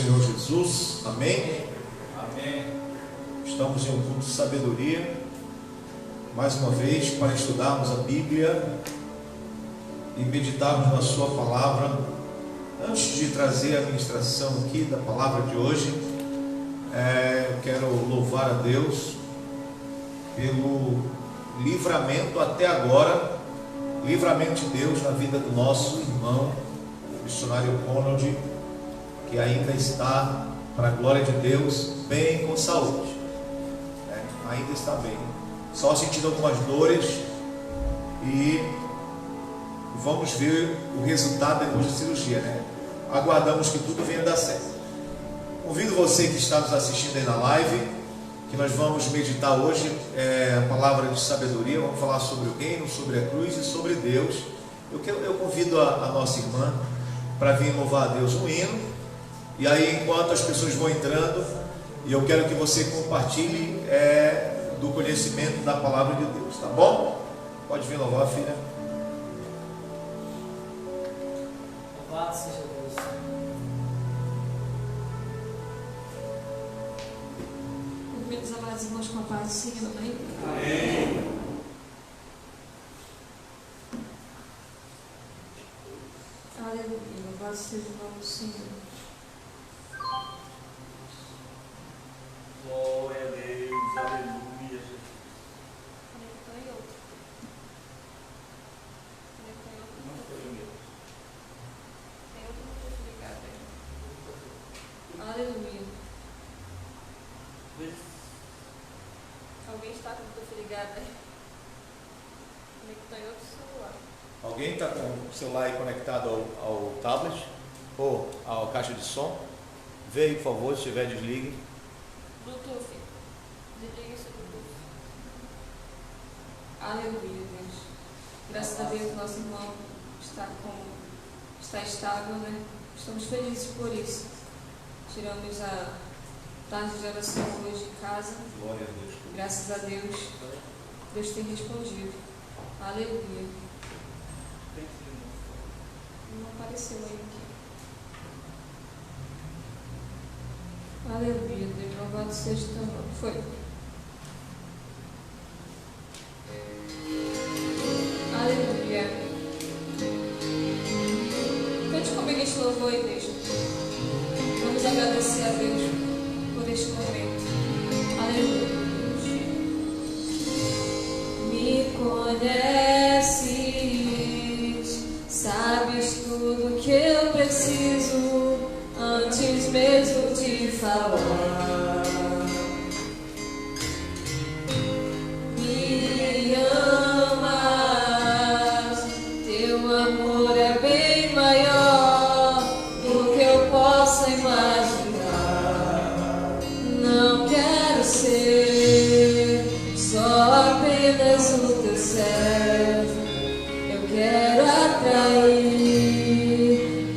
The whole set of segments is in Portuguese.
Senhor Jesus. Amém? Amém. Estamos em um culto de sabedoria, mais uma vez, para estudarmos a Bíblia e meditarmos na sua palavra. Antes de trazer a ministração aqui da palavra de hoje, eu quero louvar a Deus pelo livramento até agora, livramento de Deus na vida do nosso irmão, o missionário Ronald, que ainda está, para a glória de Deus, bem com saúde, ainda está bem, só sentindo algumas dores, e vamos ver o resultado depois da cirurgia, Aguardamos que tudo venha dar certo. Convido você que está nos assistindo aí na live, que nós vamos meditar hoje a palavra de sabedoria. Vamos falar sobre o reino, sobre a cruz e sobre Deus. Eu convido a nossa irmã para vir louvar a Deus um hino, e aí enquanto as pessoas vão entrando, e eu quero que você compartilhe do conhecimento da palavra de Deus, tá bom? Pode vir louvar, filha. Louvado seja Deus. Meus amados irmãos, com a paz do Senhor, amém? Amém. Aleluia, louvado seja o nome do Senhor. Glória a Deus, aleluia. Conectou em outro. Não foi o meu. Tem outro motivo ligado aí. Aleluia. Alguém está com o microfone ligado aí? Conectou em outro celular. Alguém está com o celular aí conectado ao tablet ou à caixa de som? Vê aí, por favor, se tiver, desligue. Bluetooth. Desliga esse Bluetooth. Aleluia, Deus. Graças a Deus, nosso irmão está estável, Estamos felizes por isso. Tiramos a tarde de oração hoje em casa. Glória a Deus. Graças a Deus, Deus tem respondido. Aleluia. Não apareceu aí aqui. Aleluia, Deus, louvado seja o teu nome. Foi. Aleluia. Cante comigo este louvor, igreja. Vamos agradecer a Deus por este momento. Aleluia. Me conheces, sabes tudo que eu preciso antes mesmo de falar. Me amas, teu amor é bem maior do que eu possa imaginar. Não quero ser só apenas o teu servo, eu quero atrair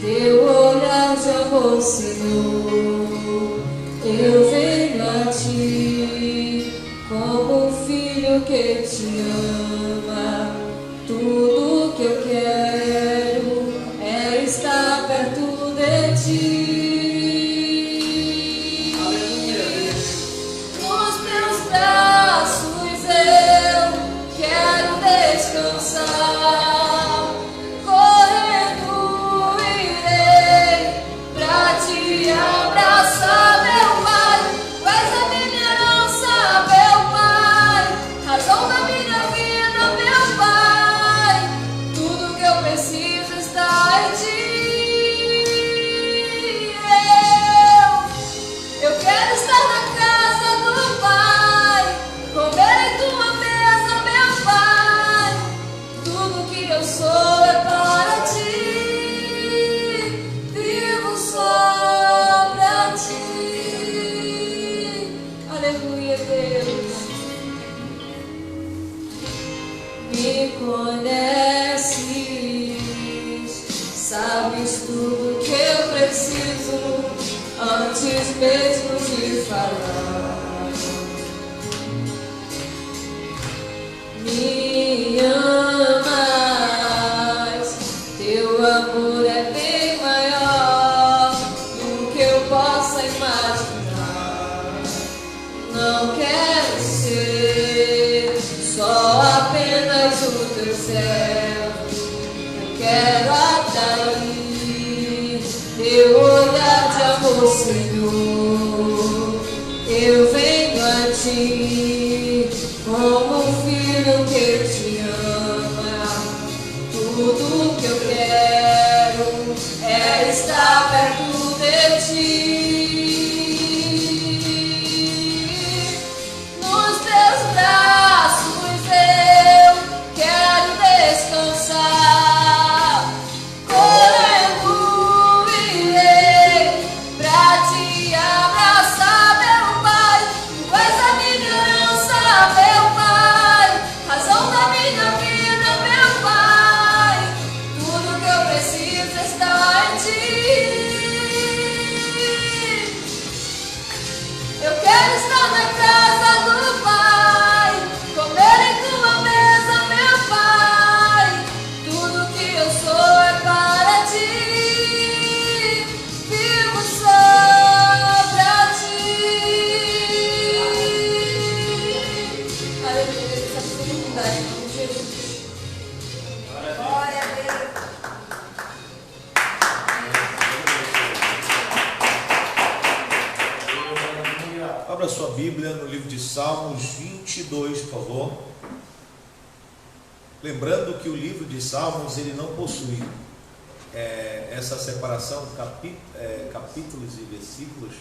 teu olhar de amor, Senhor. Eu venho a ti como um filho que te ama. Tudo que eu quero é estar perto de ti. Nos teus braços eu quero descansar. Correndo irei pra te abraçar, meu Pai. Tu és a minha herança, meu Pai. Razão da minha vida, meu Pai. Tudo que eu preciso está em ti. Eu quero estar na casa do Pai, comer em tua mesa, meu Pai. Tudo que eu sou é para ti, vivo só para ti. Aleluia, Deus. Me conheces, sabes tudo que eu preciso antes mesmo de falar. Me amas, teu amor é bem maior do que eu posso imaginar. Não quero ser só apenas o teu servo. Eu quero atrair teu olhar de amor, Senhor. Eu venho a ti como um filho que te ama. Tudo que eu quero é estar perto de ti. Nos teus braços eu quero descansar. Correndo irei pra te abraçar, meu Pai. Tu és a minha herança, meu Pai. Razão da minha vida, meu Pai. Tudo que eu preciso está em ti. Eu quero estar na casa do Pai, comer em tua mesa, meu Pai. Tudo que eu sou é para ti. Vivo só pra ti. Aleluia, essa dificuldade, em nome de Jesus. Glória a Deus. Abra sua Bíblia no livro de Salmos 22, por favor. Lembrando que o livro de Salmos ele não possui essa separação de capítulos e versículos.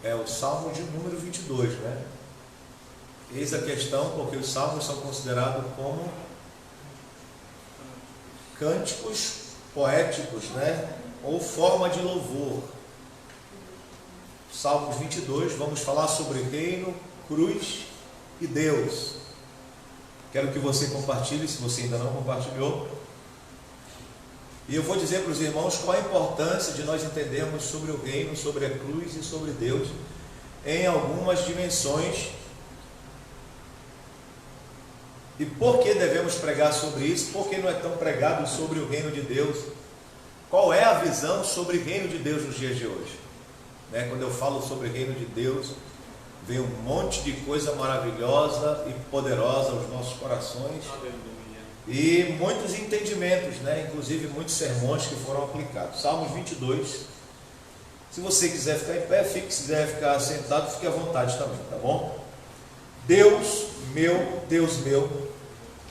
É o Salmo de número 22, né? Eis a questão, porque os salmos são considerados como cânticos poéticos, né? Ou forma de louvor. Salmos 22, vamos falar sobre reino, cruz e Deus. Quero que você compartilhe, se você ainda não compartilhou. E eu vou dizer para os irmãos qual a importância de nós entendermos sobre o reino, sobre a cruz e sobre Deus, em algumas dimensões. E por que devemos pregar sobre isso? Por que não é tão pregado sobre o reino de Deus? Qual é a visão sobre o reino de Deus nos dias de hoje? Quando eu falo sobre o reino de Deus, vem um monte de coisa maravilhosa e poderosa aos nossos corações. E muitos entendimentos, inclusive muitos sermões que foram aplicados. Salmos 22. Se você quiser ficar em pé, fique. Se quiser ficar sentado, fique à vontade também, tá bom? Deus meu,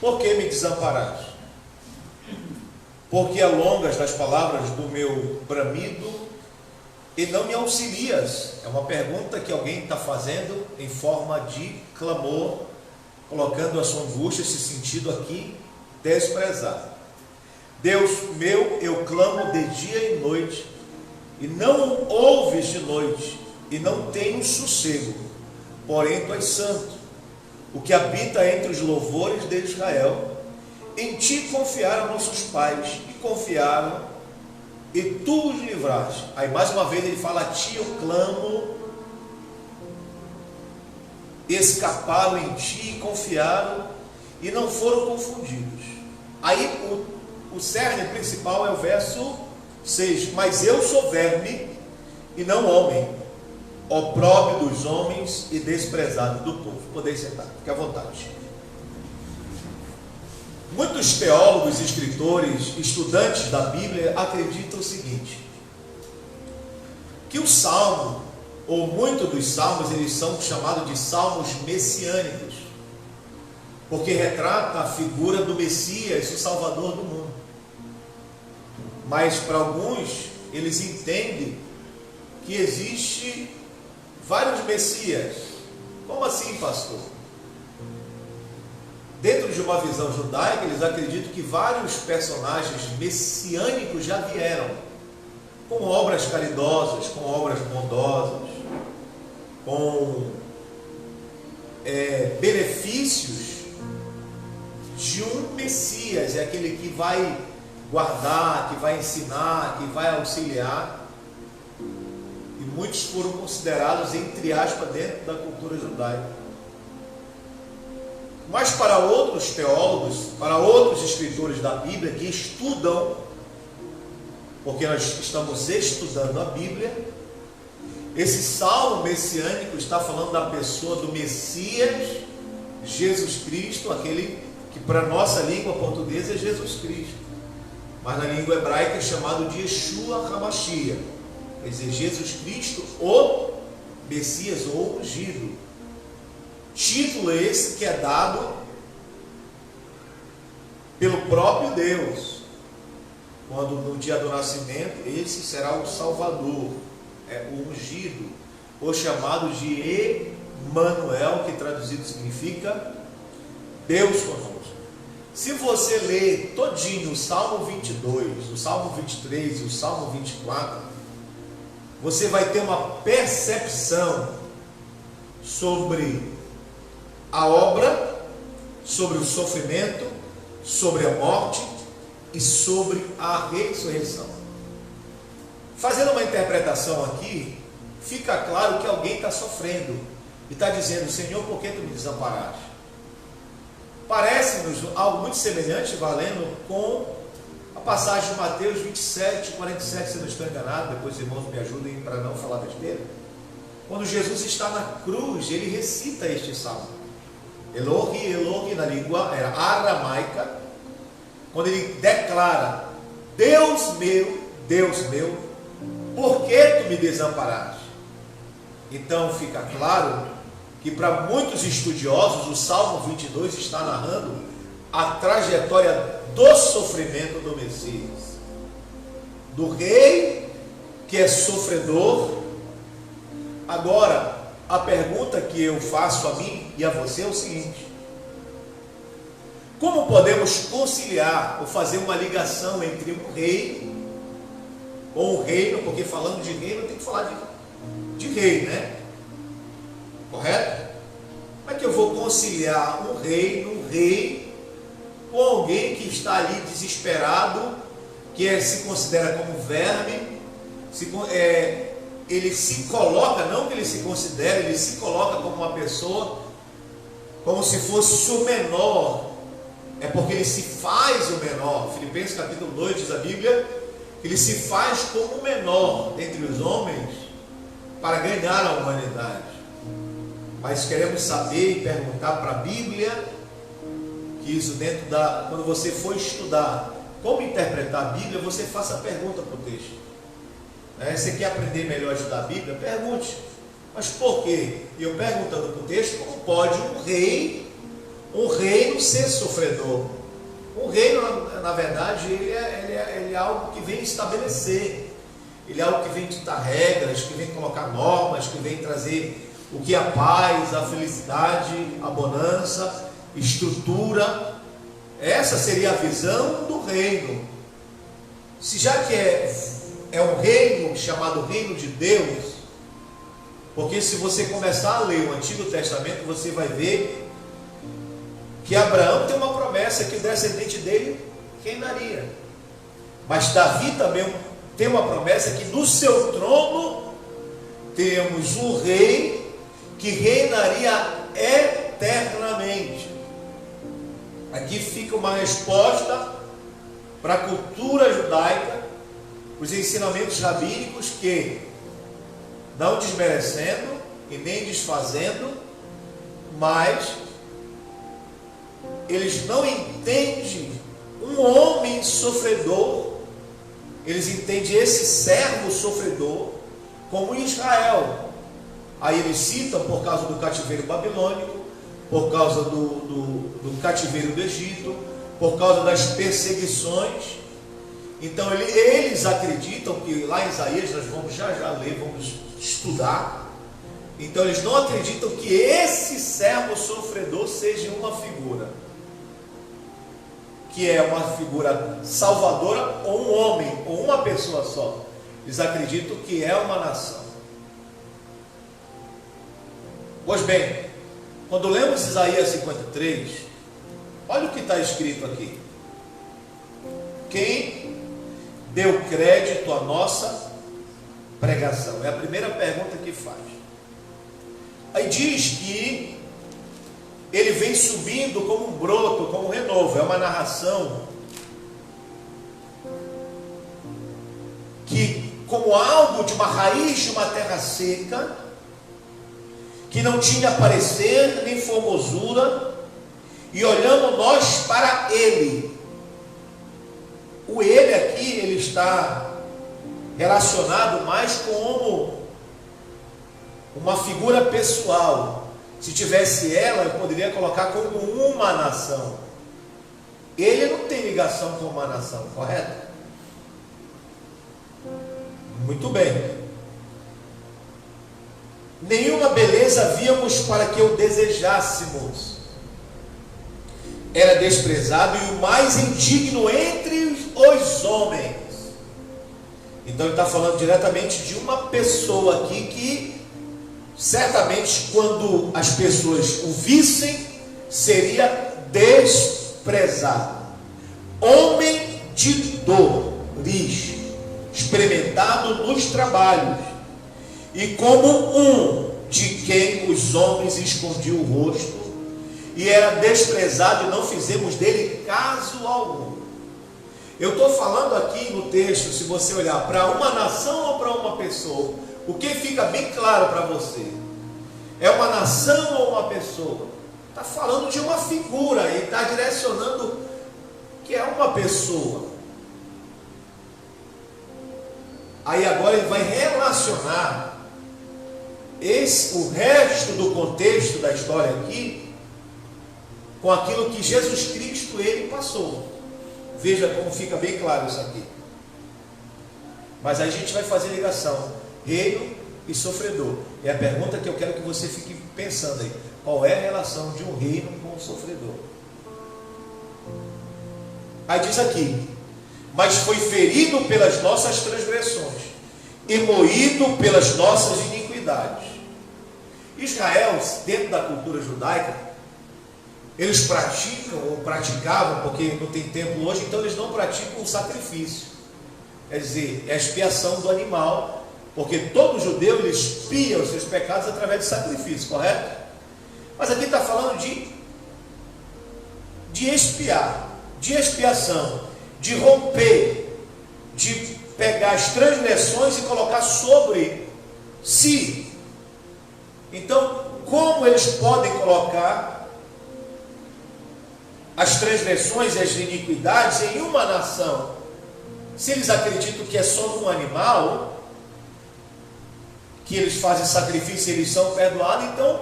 por que me desamparaste? Porque alongas das palavras do meu bramido e não me auxilias. É uma pergunta que alguém está fazendo em forma de clamor, colocando a sua angústia, esse sentido aqui desprezado. Deus meu, eu clamo de dia e noite, e não ouves de noite, e não tenho sossego. Porém tu és santo, o que habita entre os louvores de Israel. Em ti confiaram nossos pais, e confiaram, e tu os livraste. Aí mais uma vez ele fala: a ti eu clamo. Escaparam em ti, confiaram e não foram confundidos. Aí o cerne principal é o verso 6: mas eu sou verme e não homem, opróbrio dos homens e desprezado do povo. Podem sentar, fique à vontade. Muitos teólogos, escritores, estudantes da Bíblia acreditam o seguinte: que o Salmo, ou muito dos salmos, eles são chamados de salmos messiânicos, porque retrata a figura do Messias, o Salvador do mundo. Mas para alguns, eles entendem que existe vários Messias. Como assim, pastor? Dentro de uma visão judaica, eles acreditam que vários personagens messiânicos já vieram, com obras caridosas, com obras bondosas, com benefícios de um Messias, é aquele que vai guardar, que vai ensinar, que vai auxiliar. E muitos foram considerados, entre aspas, dentro da cultura judaica. Mas para outros teólogos, para outros escritores da Bíblia que estudam porque nós estamos estudando a Bíblia. Esse salmo messiânico está falando da pessoa do Messias, Jesus Cristo, aquele que para a nossa língua portuguesa é Jesus Cristo, mas na língua hebraica é chamado de Yeshua HaMashiach, quer dizer, Jesus Cristo, o Messias ou ungido. Título esse que é dado pelo próprio Deus, quando no dia do nascimento, esse será o Salvador, o ungido, ou chamado de Emanuel, que traduzido significa Deus conosco. Se você ler todinho o Salmo 22, o Salmo 23 e o Salmo 24, você vai ter uma percepção sobre a obra, sobre o sofrimento, sobre a morte e sobre a ressurreição. Fazendo uma interpretação aqui, fica claro que alguém está sofrendo e está dizendo: Senhor, por que tu me desamparaste? Parece-nos algo muito semelhante, valendo com a passagem de Mateus 27, 47, se não estou enganado, depois os irmãos me ajudem para não falar besteira. Quando Jesus está na cruz, ele recita este salmo. Elohi, Elohi, na língua era aramaica, quando ele declara: Deus meu, por que tu me desamparaste? Então fica claro que para muitos estudiosos o Salmo 22 está narrando a trajetória do sofrimento do Messias, do rei que é sofredor. Agora, a pergunta que eu faço a mim e a você é o seguinte: como podemos conciliar ou fazer uma ligação entre um rei ou um reino, porque falando de reino tem que falar de rei, né? Correto? Como é que eu vou conciliar um rei com alguém que está ali desesperado, que se considera como verme, ele se coloca, não que ele se considere, ele se coloca como uma pessoa, como se fosse o menor, é porque ele se faz o menor. Filipenses capítulo 2 diz a Bíblia que ele se faz como o menor entre os homens para ganhar a humanidade. Mas queremos saber e perguntar para a Bíblia, que isso dentro quando você for estudar como interpretar a Bíblia, você faça a pergunta para o texto. Você quer aprender melhor a estudar a Bíblia? Pergunte. Mas por quê? E eu perguntando para o texto, como pode um reino ser sofredor? Um reino, na verdade, ele é algo que vem estabelecer. Ele é algo que vem ditar regras, que vem colocar normas, que vem trazer o que é a paz, a felicidade, a bonança, estrutura. Essa seria a visão do reino. Se já que é um reino chamado Reino de Deus, porque se você começar a ler o Antigo Testamento, você vai ver que Abraão tem uma promessa que o descendente dele reinaria. Mas Davi também tem uma promessa que no seu trono temos um rei que reinaria eternamente. Aqui fica uma resposta para a cultura judaica, os ensinamentos rabínicos que, não desmerecendo e nem desfazendo, mas eles não entendem um homem sofredor, eles entendem esse servo sofredor como Israel. Aí eles citam por causa do cativeiro babilônico, por causa do cativeiro do Egito, por causa das perseguições. Então eles acreditam que lá em Isaías, nós vamos já ler, vamos estudar. Então eles não acreditam que esse servo sofredor seja uma figura, que é uma figura salvadora, ou um homem, ou uma pessoa só. Eles acreditam que é uma nação. Pois bem, quando lemos Isaías 53, olha o que está escrito aqui: quem deu crédito à nossa pregação? É a primeira pergunta que faz. Aí diz que ele vem subindo como um broto, como um renovo. É uma narração como algo de uma raiz de uma terra seca, que não tinha parecer nem formosura, e olhamos nós para ele. O ele aqui, ele está relacionado mais como uma figura pessoal. Se tivesse ela, eu poderia colocar como uma nação. Ele não tem ligação com uma nação, correto? Muito bem. Nenhuma beleza víamos para que o desejássemos. Era desprezado e o mais indigno entre os homens. Então ele está falando diretamente de uma pessoa aqui que certamente quando as pessoas o vissem, seria desprezado. Homem de dores, experimentado nos trabalhos, e como um de quem os homens escondiam o rosto, e era desprezado, e não fizemos dele caso algum. Eu estou falando aqui no texto, se você olhar para uma nação ou para uma pessoa, o que fica bem claro para você? É uma nação ou uma pessoa? Está falando de uma figura, e está direcionando que é uma pessoa. Aí agora ele vai relacionar o resto do contexto da história aqui com aquilo que Jesus Cristo ele passou. Veja como fica bem claro isso aqui. Mas aí a gente vai fazer ligação reino e sofredor. É a pergunta que eu quero que você fique pensando aí. Qual é a relação de um reino com um sofredor? Aí diz aqui: mas foi ferido pelas nossas transgressões e moído pelas nossas iniquidades. Israel, dentro da cultura judaica, eles praticam ou praticavam, porque não tem templo hoje, então eles não praticam o sacrifício. Quer dizer, é a expiação do animal, porque todo judeu ele expia os seus pecados através de sacrifício, correto? Mas aqui está falando de expiar, de expiação, de romper, de pegar as transgressões e colocar sobre si. Então, como eles podem colocar as transgressões e as iniquidades em uma nação, se eles acreditam que é só num animal que eles fazem sacrifício e eles são perdoados? Então,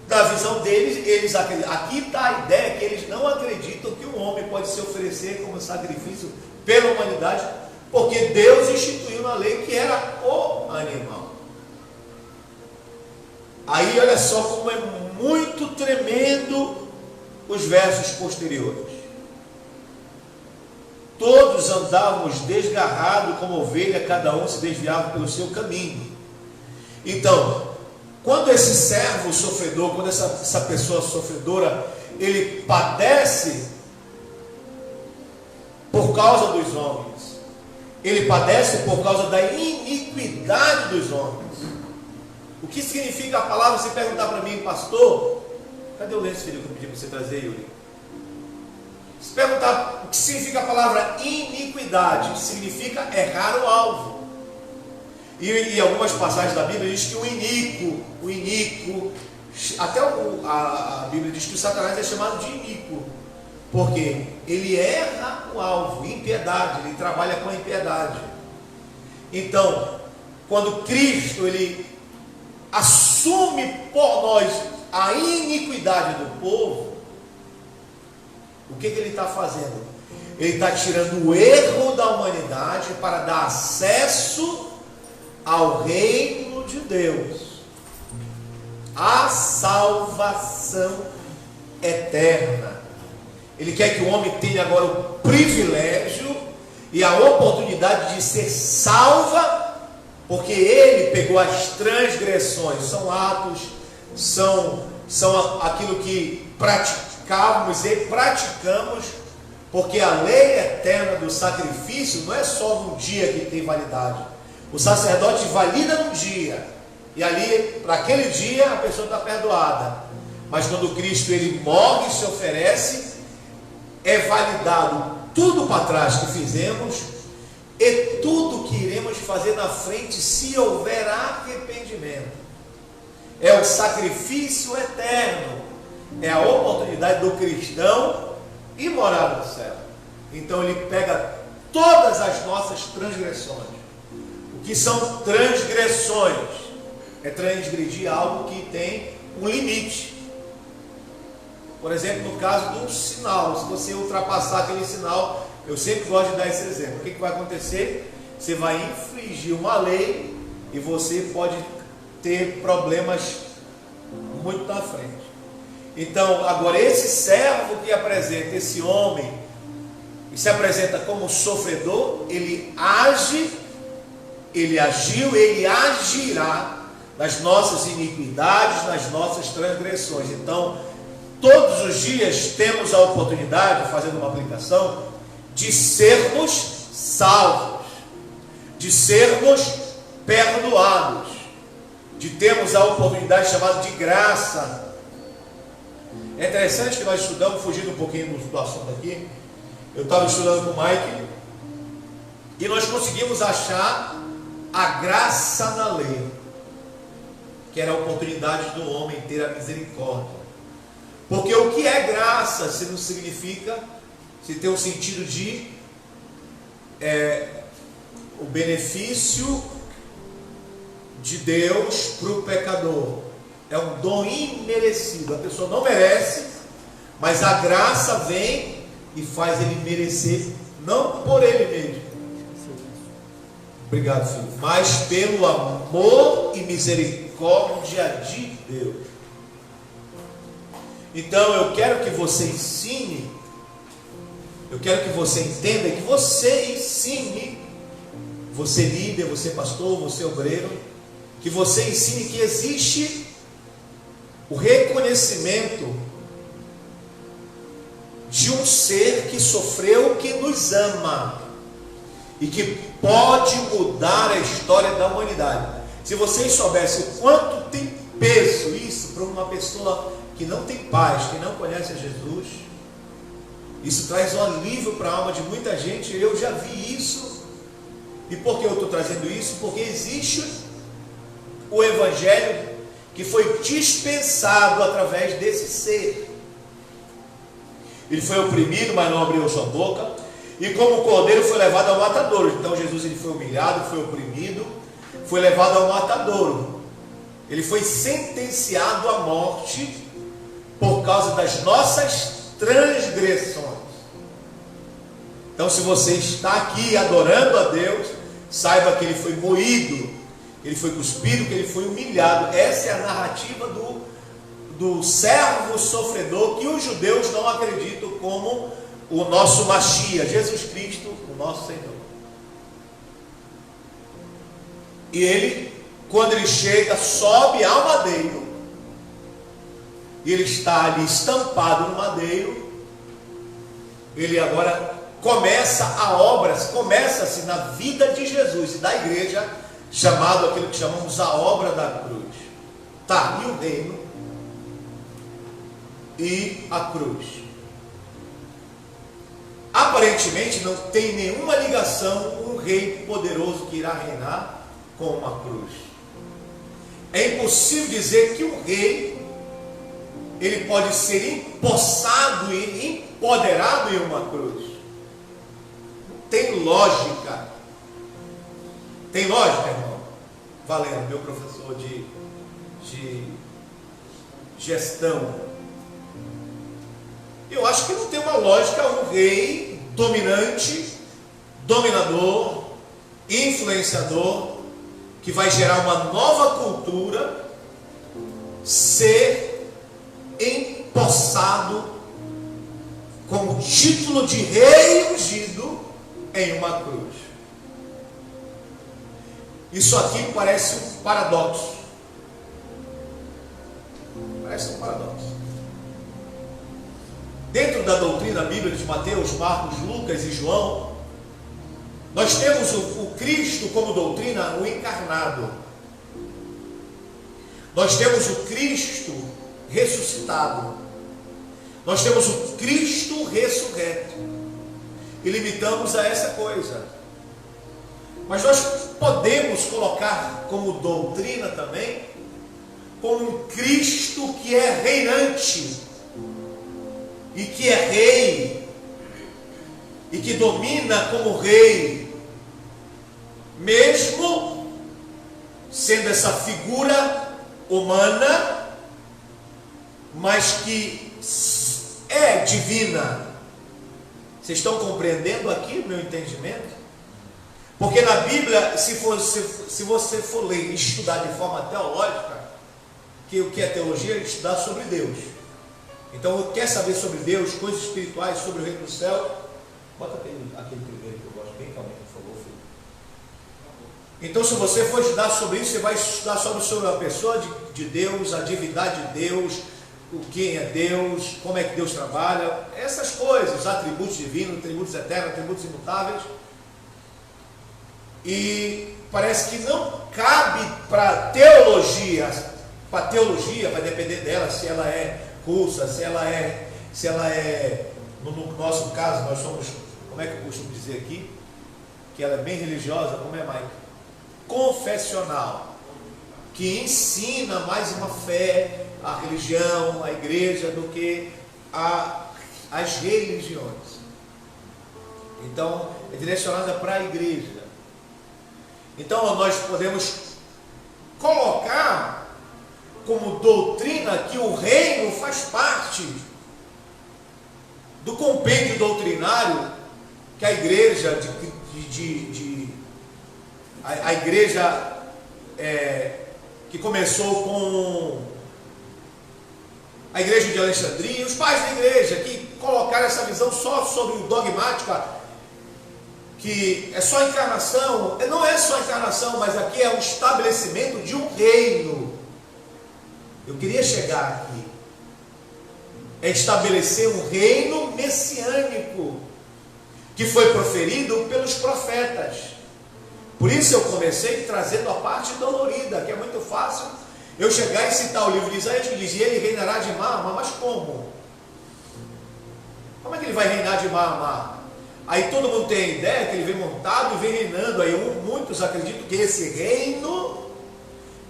na visão deles, eles acreditam. Aqui está a ideia que eles não acreditam que o homem pode se oferecer como sacrifício pela humanidade, porque Deus instituiu na lei que era o animal. Aí olha só como é muito tremendo os versos posteriores. Todos andávamos desgarrados como ovelha, cada um se desviava pelo seu caminho. Então, quando esse servo sofredor, quando essa pessoa sofredora, ele padece por causa dos homens, ele padece por causa da iniquidade dos homens. O que significa a palavra? Se perguntar para mim, pastor, cadê o lenço, filho, que eu pedi para você trazer, Yuri? Se perguntar o que significa a palavra iniquidade, significa errar o alvo. E algumas passagens da Bíblia diz que o iníquo, até a Bíblia diz que o Satanás é chamado de iníquo, porque ele erra o alvo, impiedade, ele trabalha com a impiedade. Então, quando Cristo ele assume por nós a iniquidade do povo, o que ele está fazendo? Ele está tirando o erro da humanidade para dar acesso ao reino de Deus, a salvação eterna. Ele quer que o homem tenha agora o privilégio e a oportunidade de ser salva, porque ele pegou as transgressões, são atos, são aquilo que praticávamos e praticamos, porque a lei eterna do sacrifício não é só num dia que tem validade. O sacerdote valida num dia, e ali, para aquele dia, a pessoa está perdoada. Mas quando Cristo ele morre e se oferece, é validado tudo para trás que fizemos, e tudo que iremos fazer na frente se houver arrependimento. É o sacrifício eterno, é a oportunidade do cristão ir morar no céu. Então ele pega todas as nossas transgressões. O que são transgressões? É transgredir algo que tem um limite. Por exemplo, no caso do sinal, se você ultrapassar aquele sinal, eu sempre gosto de dar esse exemplo. O que vai acontecer? Você vai infringir uma lei e você pode ter problemas muito na frente. Então, agora esse servo que apresenta, esse homem, que se apresenta como sofredor, ele age, ele agiu, ele agirá nas nossas iniquidades, nas nossas transgressões. Então, todos os dias temos a oportunidade, fazendo uma aplicação, de sermos salvos, de sermos perdoados, de termos a oportunidade chamada de graça. É interessante que nós estudamos, fugindo um pouquinho do assunto aqui, eu estava estudando com o Mike, e nós conseguimos achar a graça na lei, que era a oportunidade do homem ter a misericórdia. Porque o que é graça, se não significa, se tem o sentido de o benefício de Deus para o pecador. É um dom imerecido, a pessoa não merece, mas a graça vem e faz ele merecer, não por ele mesmo, obrigado filho, mas pelo amor e misericórdia de Deus. Então eu quero que você ensine, eu quero que você entenda, que você ensine, você líder, você pastor, você obreiro, que você ensine que existe o reconhecimento de um ser que sofreu, que nos ama e que pode mudar a história da humanidade. Se vocês soubessem o quanto tem peso isso para uma pessoa que não tem paz, que não conhece a Jesus, isso traz um alívio para a alma de muita gente. Eu já vi isso. E por que eu estou trazendo isso? Porque existe o Evangelho que foi dispensado através desse ser. Ele foi oprimido, mas não abriu sua boca, e como cordeiro foi levado ao matadouro. Então Jesus ele foi humilhado, foi oprimido, foi levado ao matadouro. Ele foi sentenciado à morte por causa das nossas transgressões. Então, se você está aqui adorando a Deus, saiba que ele foi moído, ele foi cuspido, que ele foi humilhado. Essa é a narrativa do servo sofredor, que os judeus não acreditam como o nosso Mashiach, Jesus Cristo, o nosso Senhor. E ele, quando ele chega, sobe ao madeiro, e ele está ali estampado no madeiro. Ele agora começa a obra, começa-se na vida de Jesus e da igreja, chamado aquilo que chamamos a obra da cruz. Tá, e o reino e a cruz. Aparentemente não tem nenhuma ligação um rei poderoso que irá reinar com uma cruz. É impossível dizer que o rei ele pode ser empossado e empoderado em uma cruz. Tem lógica. Tem lógica, irmão? Valendo, meu professor de gestão. Eu acho que não tem uma lógica um rei dominante, dominador, influenciador, que vai gerar uma nova cultura, ser empossado com o título de rei ungido em uma cruz. Isso aqui parece um paradoxo. Parece um paradoxo. Dentro da doutrina bíblica de Mateus, Marcos, Lucas e João, nós temos o Cristo como doutrina, o encarnado. Nós temos o Cristo ressuscitado. Nós temos o Cristo ressurreto. E limitamos a essa coisa. Mas nós podemos colocar como doutrina também, como um Cristo que é reinante, e que é rei, e que domina como rei, mesmo sendo essa figura humana, mas que é divina. Vocês estão compreendendo aqui o meu entendimento? Porque na Bíblia, se você for ler e estudar de forma teológica, que o que é teologia é estudar sobre Deus. Então, quer saber sobre Deus, coisas espirituais, sobre o reino do céu? Bota aquele primeiro que eu gosto bem calminho, por favor, filho. Então, se você for estudar sobre isso, você vai estudar sobre a pessoa de Deus, a divindade de Deus, o quem é Deus, como é que Deus trabalha, essas coisas, os atributos divinos, atributos eternos, atributos imutáveis. E parece que não cabe para teologia, vai depender dela, se ela é cursa, se ela é, no nosso caso, nós somos, como é que eu costumo dizer aqui, que ela é bem religiosa, como é, Mike? Confessional, que ensina mais uma fé, a religião, a igreja, do que as religiões. Então, é direcionada para a igreja. Então, nós podemos colocar como doutrina que o reino faz parte do compêndio doutrinário que a igreja a igreja que começou com a igreja de Alexandria, os pais da igreja que colocaram essa visão só sobre o dogmática, que é só encarnação. Não é só encarnação, mas aqui é um estabelecimento de um reino. Eu queria chegar aqui. É estabelecer um reino messiânico que foi proferido pelos profetas. Por isso eu comecei trazendo a parte dolorida, que é muito fácil eu chegar e citar o livro de Isaías, que diz: e ele reinará de mar a mar. Mas como? Como é que ele vai reinar de mar a mar? Aí todo mundo tem a ideia que ele vem montado e vem reinando. Aí muitos acreditam que esse reino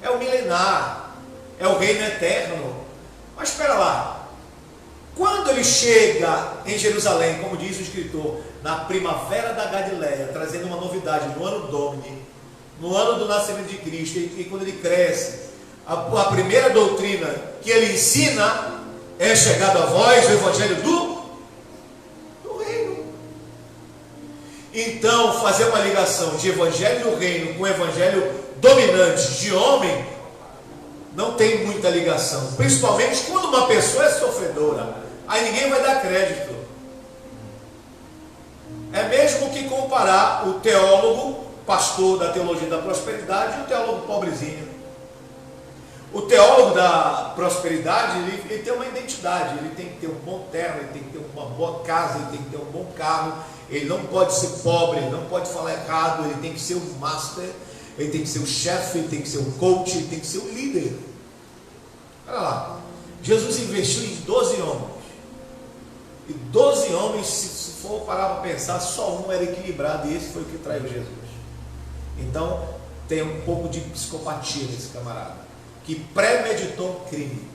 é o milenar, é o reino eterno. Mas espera lá, quando ele chega em Jerusalém, como diz o escritor, na primavera da Galileia, trazendo uma novidade no ano Domini, no ano do nascimento de Cristo, e quando ele cresce, a primeira doutrina que ele ensina é: chegado a vós o evangelho do reino. Então, fazer uma ligação de evangelho do reino com evangelho dominante de homem não tem muita ligação, principalmente quando uma pessoa é sofredora. Aí ninguém vai dar crédito. É mesmo que comparar o teólogo, pastor da teologia da prosperidade, e o teólogo pobrezinho. O teólogo da prosperidade, ele tem uma identidade, ele tem que ter um bom terno, ele tem que ter uma boa casa, ele tem que ter um bom carro, ele não pode ser pobre, ele não pode falar errado, ele tem que ser o master, ele tem que ser o chefe, ele tem que ser o coach, ele tem que ser o líder. Olha lá, Jesus investiu em 12 homens. E 12 homens, se for parar para pensar, só um era equilibrado, e esse foi o que traiu Jesus. Então, tem um pouco de psicopatia nesse camarada, que premeditou um crime.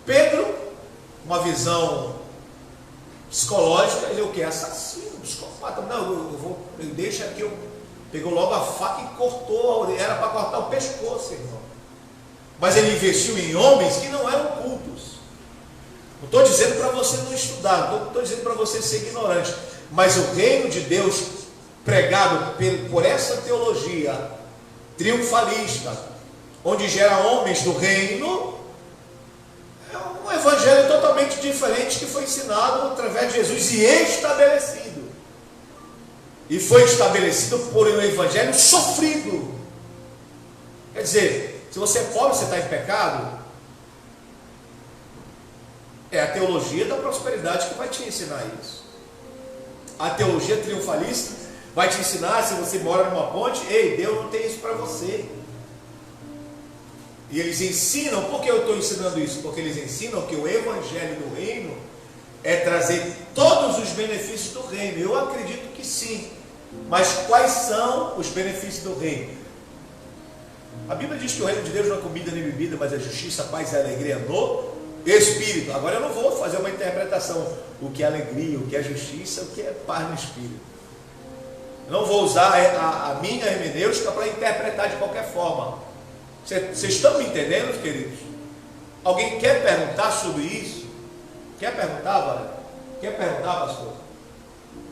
Pedro, uma visão psicológica, ele é o que? Assassino, psicopata. Não, deixa que eu... Pegou logo a faca e cortou a orelha, era para cortar o pescoço, irmão. Mas ele investiu em homens que não eram cultos. Não estou dizendo para você não estudar, não estou dizendo para você ser ignorante, mas o reino de Deus pregado por essa teologia triunfalista, onde gera homens do reino, é um evangelho totalmente diferente que foi ensinado através de Jesus e estabelecido. E foi estabelecido por um evangelho sofrido. Quer dizer, se você é pobre, você está em pecado, é a teologia da prosperidade que vai te ensinar isso. A teologia triunfalista vai te ensinar, se você mora numa ponte, ei, Deus não tem isso para você. E eles ensinam, por que eu estou ensinando isso? Porque eles ensinam que o evangelho do reino é trazer todos os benefícios do reino. Eu acredito que sim, Mas quais são os benefícios do reino? A Bíblia diz que o reino de Deus não é comida nem bebida, mas é justiça, paz e alegria no Espírito. Agora eu não vou fazer uma interpretação, o que é alegria, o que é justiça, o que é paz no Espírito. Eu não vou usar a minha hermenêutica para interpretar de qualquer forma. Vocês estão me entendendo, queridos? Alguém quer perguntar sobre isso? Quer perguntar, Valéria? Quer perguntar, pastor?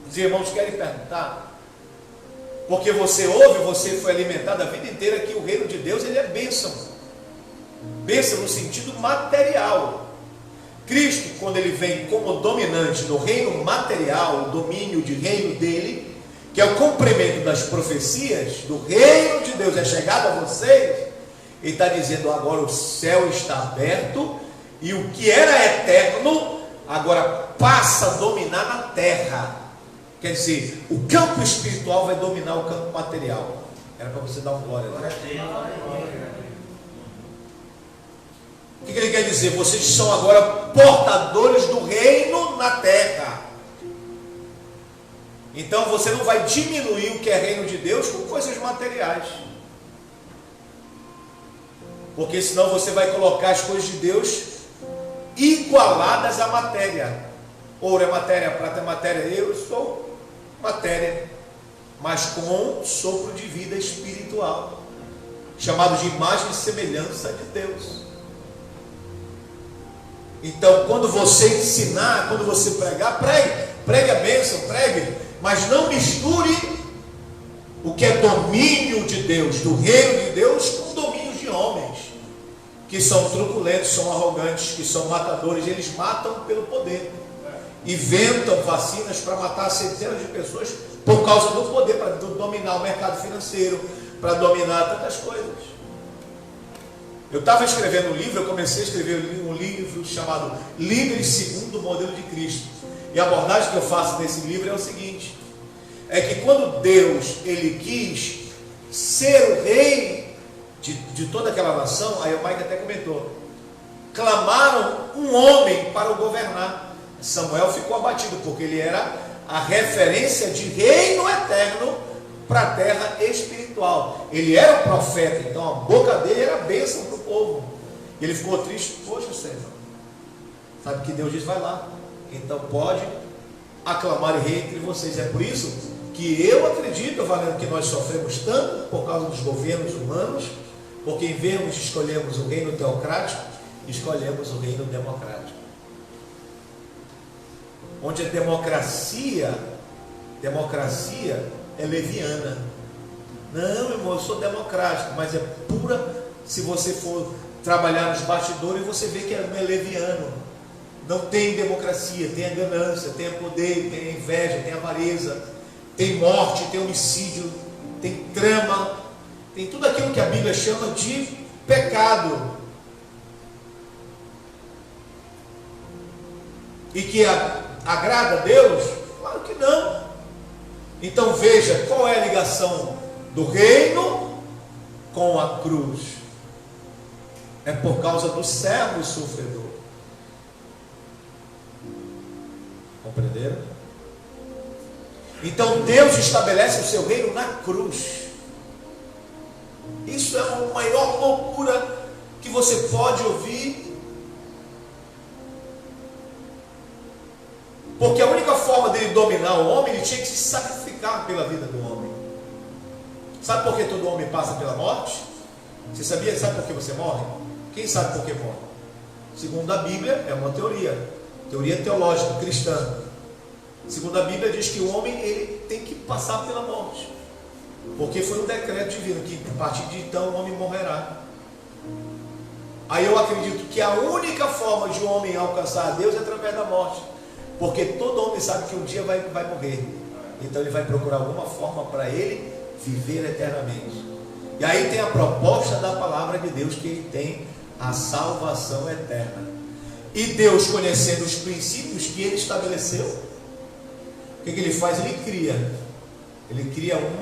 Os irmãos querem perguntar? Porque você ouve, você foi alimentado a vida inteira que o reino de Deus, ele é bênção. Bênção no sentido material. Cristo, quando ele vem como dominante no reino material, o domínio de reino dele, que é o cumprimento das profecias do reino de Deus, é chegado a vocês, ele está dizendo: agora o céu está aberto e o que era eterno agora passa a dominar na terra. Quer dizer, o campo espiritual vai dominar o campo material. Era para você dar um glória lá. O que ele quer dizer? Vocês são agora portadores do reino na terra. Então você não vai diminuir o que é reino de Deus com coisas materiais. Porque senão você vai colocar as coisas de Deus igualadas à matéria. Ouro é matéria, prata é matéria, eu sou matéria, mas com sopro de vida espiritual, chamado de imagem e semelhança de Deus. Então, quando você ensinar, quando você pregar, pregue a bênção, pregue, mas não misture o que é domínio de Deus, do reino de Deus, com domínios de homens, que são truculentos, são arrogantes, que são matadores. Eles matam pelo poder, inventam vacinas para matar centenas de pessoas por causa do poder, para dominar o mercado financeiro, para dominar tantas coisas. Eu estava escrevendo um livro, eu comecei a escrever um livro chamado Líderes segundo o Modelo de Cristo. E a abordagem que eu faço nesse livro é o seguinte: é que quando Deus, ele quis ser o rei de toda aquela nação, aí o Mike até comentou, clamaram um homem para o governar. Samuel ficou abatido, porque ele era a referência de reino eterno para a terra espiritual. Ele era o profeta, então a boca dele era bênção para o povo. E ele ficou triste. Poxa, Senhor, sabe que Deus diz: vai lá, então pode aclamar rei entre vocês. É por isso que eu acredito, Valendo, que nós sofremos tanto por causa dos governos humanos, porque em vez de escolhermos o reino teocrático, escolhemos o reino democrático, onde a democracia é leviana. Não, irmão, eu sou democrático, mas é pura. Se você for trabalhar nos bastidores, você vê que não é leviano. Não tem democracia, tem a ganância, tem o poder, tem a inveja, tem a avareza, tem morte, tem homicídio, tem trama, tem tudo aquilo que a Bíblia chama de pecado. E que agrada a Deus? Claro que não. Então veja, qual é a ligação do reino com a cruz? É por causa do servo sofredor. Compreenderam? Então Deus estabelece o seu reino na cruz. Isso é a maior loucura que você pode ouvir. Porque a única forma dele dominar o homem, ele tinha que se sacrificar pela vida do homem. Sabe por que todo homem passa pela morte? Você sabia? Sabe por que você morre? Quem sabe por que morre? Segundo a Bíblia, é uma teoria teológica, cristã. Segundo a Bíblia, diz que o homem, ele tem que passar pela morte, porque foi um decreto divino, que a partir de então o homem morrerá. Aí eu acredito que a única forma de um homem alcançar a Deus é através da morte, porque todo homem sabe que um dia vai morrer. Então ele vai procurar alguma forma para ele viver eternamente. E aí tem a proposta da palavra de Deus, que ele tem a salvação eterna. E Deus, conhecendo os princípios que ele estabeleceu, o que ele faz? Ele cria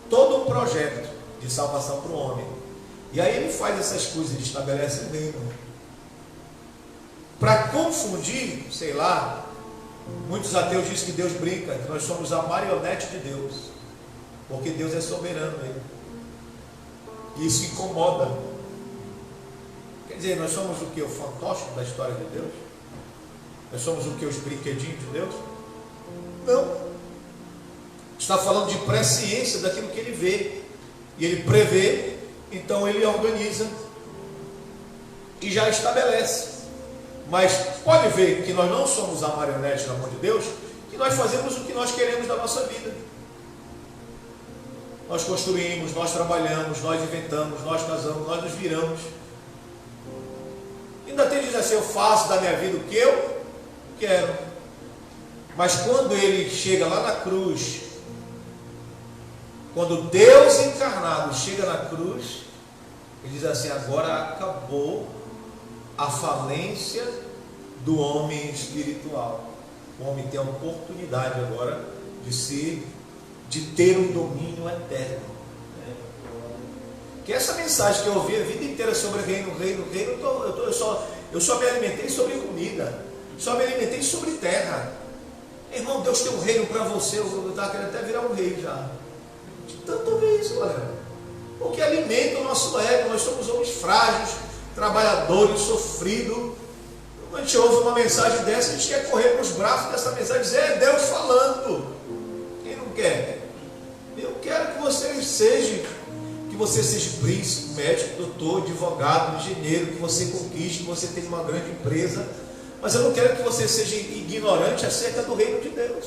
todo um projeto de salvação para o homem. E aí ele faz essas coisas, ele estabelece o reino. Para confundir, sei lá, muitos ateus dizem que Deus brinca, que nós somos a marionete de Deus. porque Deus é soberano. E isso incomoda. Quer dizer, nós somos o que? O fantoche da história de Deus? Nós somos o que? Os brinquedinhos de Deus? Não. Está falando de presciência daquilo que ele vê. E ele prevê, então ele organiza e já estabelece. Mas pode ver que nós não somos a marionete na mão de Deus, que nós fazemos o que nós queremos da nossa vida. Nós construímos, nós trabalhamos, nós inventamos, nós casamos, nós nos viramos. Ainda tem de dizer assim, eu faço da minha vida o que eu quero. Mas quando ele chega lá na cruz, quando Deus encarnado chega na cruz, ele diz assim, agora acabou a falência do homem espiritual. O homem tem a oportunidade agora de ter um domínio eterno. Que essa mensagem que eu ouvi a vida inteira sobre reino, eu só me alimentei sobre comida, só me alimentei sobre terra. Irmão, Deus tem um reino para você, eu estava querendo até virar um rei já. De tanto ouvir isso, galera. Porque alimenta o nosso ego, nós somos homens frágeis, trabalhadores, sofridos. Quando a gente ouve uma mensagem dessa, a gente quer correr para os braços dessa mensagem e dizer, é Deus falando. Quem não quer? Eu quero que você seja príncipe, médico, doutor, advogado, engenheiro, que você conquiste, que você tenha uma grande empresa. Mas eu não quero que você seja ignorante acerca do reino de Deus.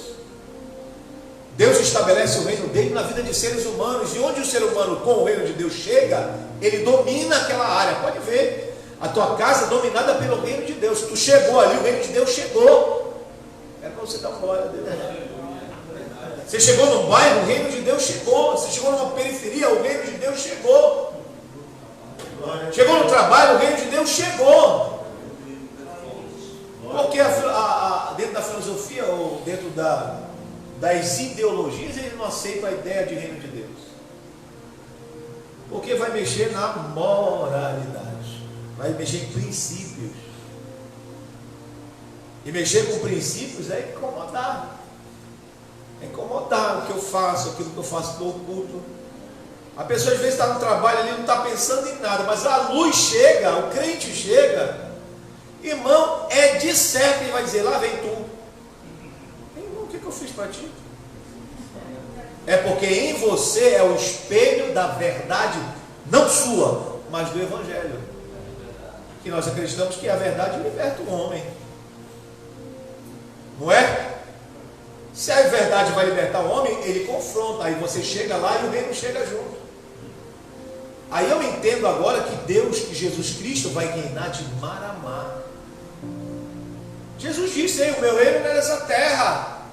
Deus estabelece o reino dele na vida de seres humanos, e onde o ser humano com o reino de Deus chega, ele domina aquela área. Pode ver, a tua casa é dominada pelo reino de Deus. Tu chegou ali, o reino de Deus chegou. É para você dar uma glória a Deus. Você chegou num bairro, o reino de Deus chegou. Você chegou numa periferia, o reino de Deus chegou. Chegou no trabalho, o reino de Deus chegou. Porque dentro da filosofia ou dentro das ideologias, eles não aceitam a ideia de reino de Deus. Porque vai mexer na moralidade, vai mexer em princípios. E mexer com princípios é incomodar. É incomodar o que eu faço, aquilo que eu faço do oculto. A pessoa às vezes está no trabalho ali, não está pensando em nada, mas a luz chega, o crente chega, irmão, é de certo, ele vai dizer, lá vem tu. Irmão, o que eu fiz para ti? É porque em você é o espelho da verdade, não sua, mas do Evangelho. Que nós acreditamos que a verdade liberta o homem. Não é? Se a verdade vai libertar o homem, ele confronta. Aí você chega lá e o reino chega junto. Aí eu entendo agora que Deus, que Jesus Cristo vai reinar de mar a mar. Jesus disse, o meu reino não é nessa terra.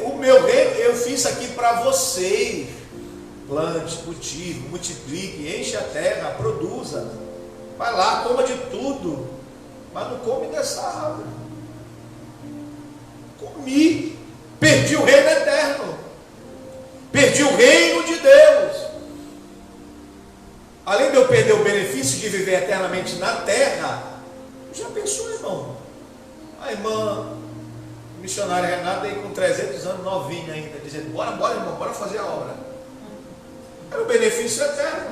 O meu reino eu fiz aqui para vocês. Plante, cultive, multiplique, enche a terra, produza. Vai lá, coma de tudo. Mas não come dessa árvore. Comi. Perdi o reino eterno. Perdi o reino de Deus. Além de eu perder o benefício de viver eternamente na terra, já pensou, irmão? A irmã missionária Renata aí com 300 anos, novinha ainda, dizendo, bora irmão, bora fazer a obra. Era o benefício eterno.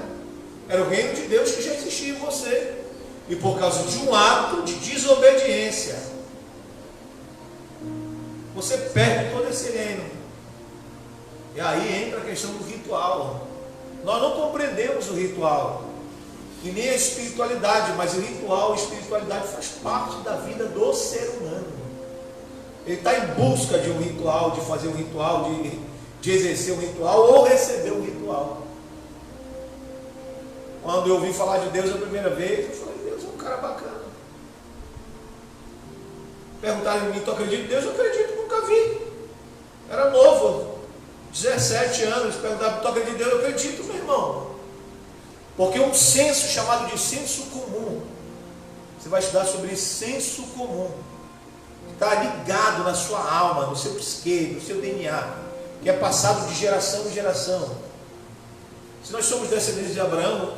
Era o reino de Deus que já existia em você. E por causa de um ato de desobediência, você perde todo esse reino. E aí entra a questão do ritual. Nós não compreendemos o ritual e nem a espiritualidade, mas o ritual e a espiritualidade faz parte da vida do ser humano. Ele está em busca de um ritual, de fazer um ritual, de exercer um ritual ou receber um ritual. Quando eu ouvi falar de Deus a primeira vez, eu falei, Deus é um cara bacana. Perguntaram em mim, tu acredita em Deus? Eu acredito, nunca vi. Era novo, 17 anos, perguntaram, tu acredita em Deus? Eu acredito, meu irmão. Porque um senso chamado de senso comum, você vai estudar sobre senso comum, que está ligado na sua alma, no seu psique, no seu DNA, que é passado de geração em geração. Se nós somos descendentes de Abraão,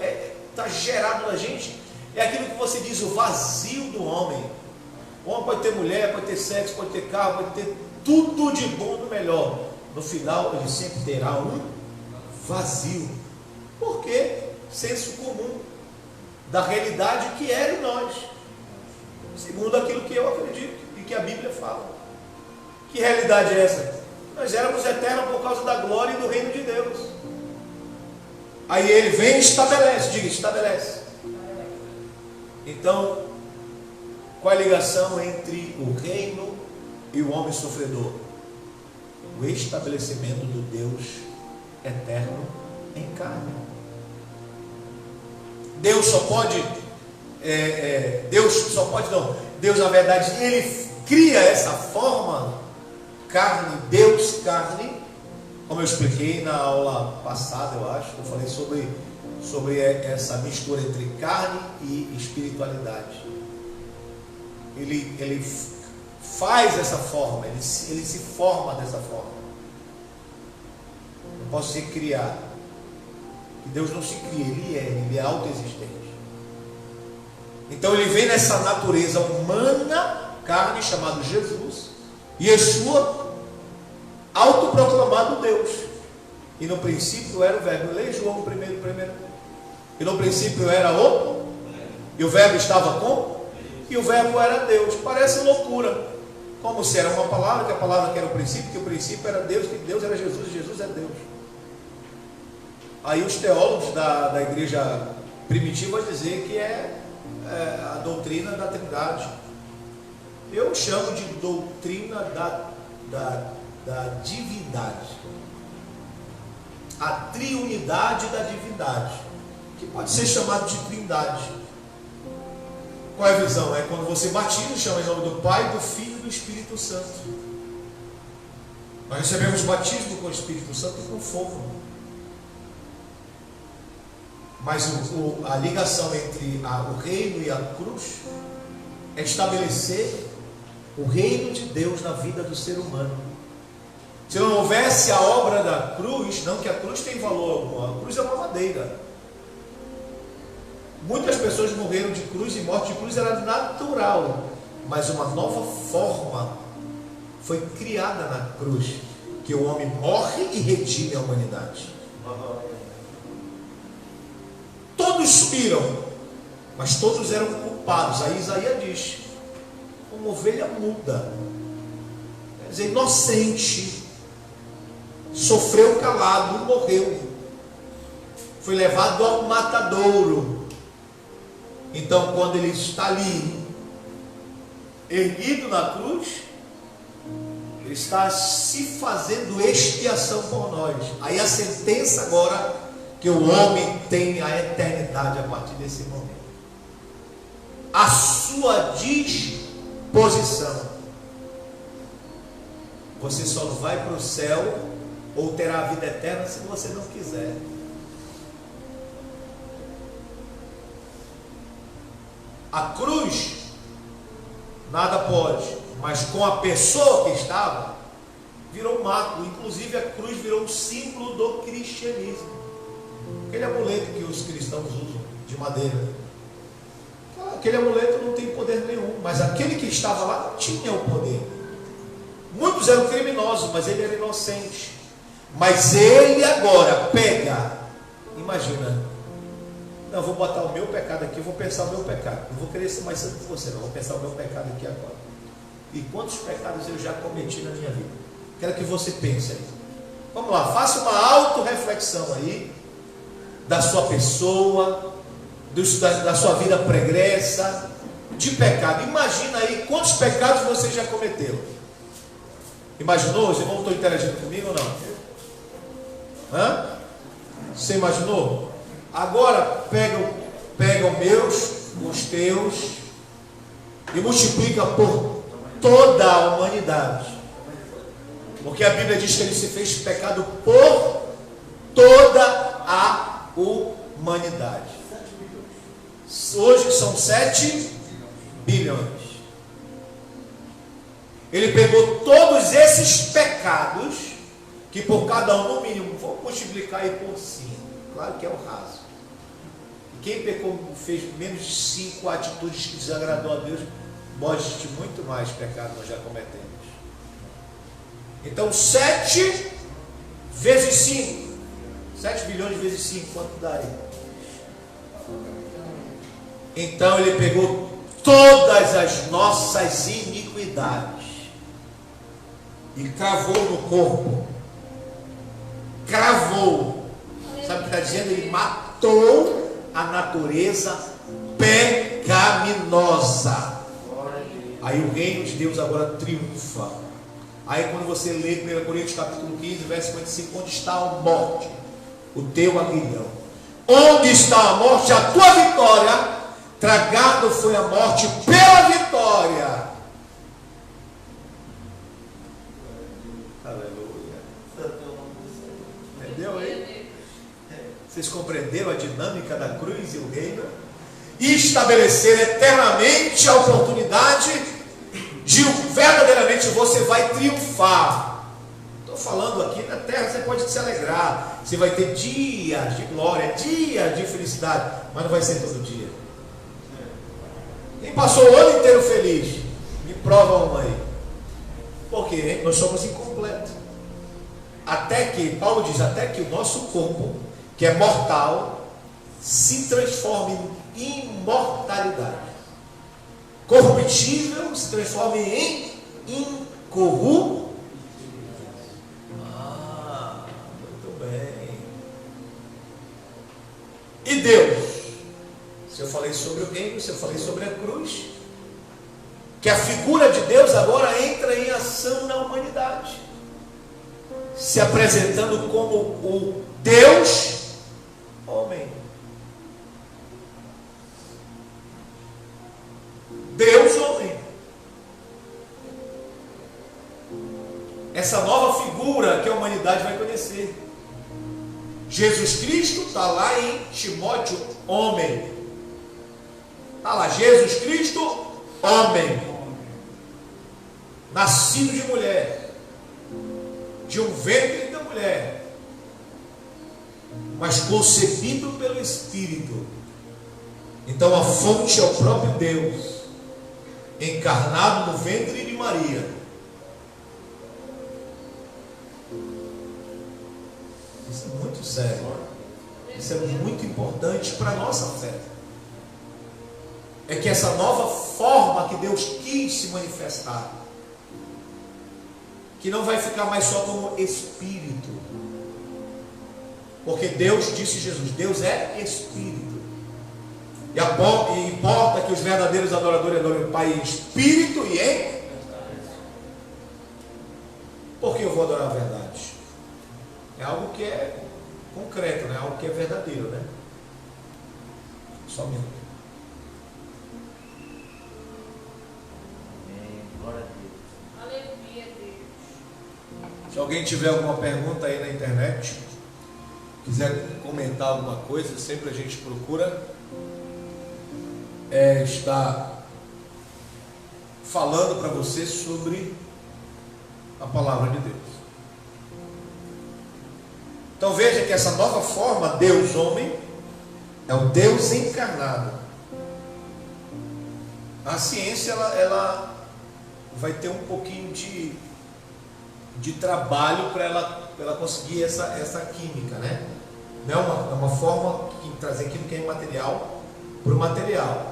está gerado na gente, é aquilo que você diz, o vazio do homem. O homem pode ter mulher, pode ter sexo, pode ter carro, pode ter tudo de bom do melhor, no final ele sempre terá um vazio. Por quê? Senso comum da realidade que era em nós, segundo aquilo que eu acredito e que a Bíblia fala. Que realidade é essa? Nós éramos eternos por causa da glória e do reino de Deus. Aí ele vem e estabelece, diga, estabelece. Então, qual é a ligação entre o reino e o homem sofredor? O estabelecimento do Deus eterno em carne. Deus na verdade, ele cria essa forma, carne, Deus carne, como eu expliquei na aula passada, eu acho, eu falei sobre essa mistura entre carne e espiritualidade. Ele faz essa forma, ele se forma dessa forma. Não posso ser criado. Que Deus não se cria, ele é autoexistente. Então ele vem nessa natureza humana, carne, chamado Jesus, e Yeshua, autoproclamado Deus. E no princípio era o verbo. Leia João primeiro. E no princípio era o, e o verbo estava com, e o verbo era Deus. Parece loucura, como se era uma palavra, que a palavra que era o princípio, que o princípio era Deus, que Deus era Jesus, e Jesus é Deus. Aí os teólogos da igreja primitiva vão dizer que é a doutrina da Trindade. Eu chamo de doutrina da divindade, a triunidade da divindade, que pode ser chamado de trindade. Qual é a visão? É quando você batiza, chama em nome do Pai, do Filho e do Espírito Santo. Nós recebemos batismo com o Espírito Santo e com fogo. Mas a ligação entre o reino e a cruz é estabelecer o reino de Deus na vida do ser humano. Se não houvesse a obra da cruz, não que a cruz tem valor algum, a cruz é uma madeira. Muitas pessoas morreram de cruz, e morte de cruz era natural, mas uma nova forma foi criada na cruz, que o homem morre e redime a humanidade. Todos subiram, mas todos eram culpados. Aí Isaías diz: uma ovelha muda, quer dizer, inocente, sofreu calado, morreu, foi levado ao matadouro. Então, quando ele está ali, erguido na cruz, ele está se fazendo expiação por nós. Aí a sentença agora, que o homem tem a eternidade a partir desse momento. A sua disposição. Você só não vai para o céu ou terá a vida eterna se você não quiser. A cruz nada pode, mas com a pessoa que estava, virou um marco. Inclusive a cruz virou um símbolo do cristianismo. Aquele amuleto que os cristãos usam, de madeira, aquele amuleto não tem poder nenhum, mas aquele que estava lá não tinha o poder. Muitos eram criminosos, mas ele era inocente. Mas ele agora pega, imagina, não, eu vou botar o meu pecado aqui, eu vou pensar o meu pecado, não vou querer ser mais santo que você, não, vou pensar o meu pecado aqui agora. E quantos pecados eu já cometi na minha vida? Quero que você pense aí. Vamos lá, faça uma autorreflexão aí da sua pessoa, da sua vida pregressa, de pecado. Imagina aí quantos pecados você já cometeu. Imaginou? Os irmãos estão interagindo comigo ou não? Você imaginou? Agora pega os meus, os teus, e multiplica por toda a humanidade. Porque a Bíblia diz que ele se fez pecado por toda a humanidade. Hoje são 7 bilhões. Ele pegou todos esses pecados, que por cada um, no mínimo, vou multiplicar aí por 5. Claro que é o raso. E quem pecou, fez menos de 5 atitudes que desagradou a Deus, pode de muito mais pecado nós já cometemos. Então 7 vezes 5. 7 bilhões vezes 5, quanto dá aí? Então ele pegou todas as nossas iniquidades e cravou no corpo. Cravou. Sabe o que está dizendo? Ele matou a natureza pecaminosa. Aí o reino de Deus agora triunfa. Aí quando você lê 1 Coríntios capítulo 15, verso 55, onde está a morte? O teu aguilhão. Onde está a morte? A tua vitória. Tragado foi a morte pela vitória. Aleluia. Entendeu aí? Vocês compreenderam a dinâmica da cruz e o reino? E estabelecer eternamente a oportunidade de verdadeiramente você vai triunfar. Estou falando aqui na terra, você pode se alegrar. Você vai ter dias de glória, dias de felicidade, mas não vai ser todo dia. Quem passou o ano inteiro feliz, me prova uma aí. Porque nós somos incompletos. Até que, Paulo diz, até que o nosso corpo, que é mortal, se transforme em imortalidade. Corruptível se transforme em incorruptível. Muito bem. E Deus? Se eu falei sobre o reino, se eu falei sobre a cruz, que a figura de Deus agora entra em ação na humanidade, se apresentando como o Deus homem. Deus homem. Essa nova figura que a humanidade vai conhecer. Jesus Cristo está lá em Timóteo, homem. Está lá, Jesus Cristo, homem. Nascido de mulher. De um ventre da mulher. Mas concebido pelo Espírito. Então a fonte é o próprio Deus. Encarnado no ventre de Maria. Isso é muito sério. Isso é muito importante para a nossa fé. É que essa nova forma que Deus quis se manifestar, que não vai ficar mais só como Espírito, porque Deus, disse Jesus, Deus é Espírito, e importa que os verdadeiros adoradores adorem o Pai em Espírito e em... Por que eu vou adorar a verdade? É algo que é concreto, né? Algo que é verdadeiro, né? Só um minuto. Se alguém tiver alguma pergunta aí na internet, quiser comentar alguma coisa, sempre a gente procura estar falando para você sobre a palavra de Deus. Então veja que essa nova forma, Deus homem, é o Deus encarnado. A ciência ela vai ter um pouquinho de trabalho para ela conseguir essa química, né? Não é uma forma de trazer aquilo que é imaterial para o material.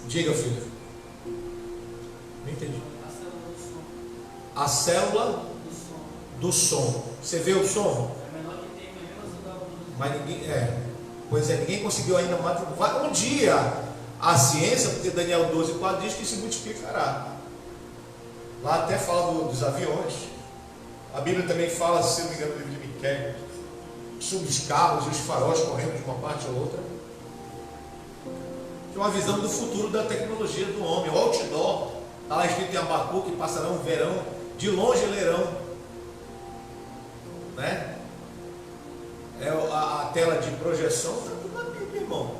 Diga, filho. Não entendi. A célula do som. Você vê o som? É menor que tem, Mas ninguém. Pois é, ninguém conseguiu ainda. Um dia a ciência, porque Daniel 12,4 diz que se multiplicará. Lá até fala dos aviões. A Bíblia também fala, se não me engano, no livro de Miqueias, sobre os carros e os faróis correndo de uma parte a outra. Que é uma visão do futuro da tecnologia do homem. O outdoor, está lá escrito em Abacuque, passarão, verão, de longe lerão. Né? É a tela de projeção, está tudo na Bíblia, irmão.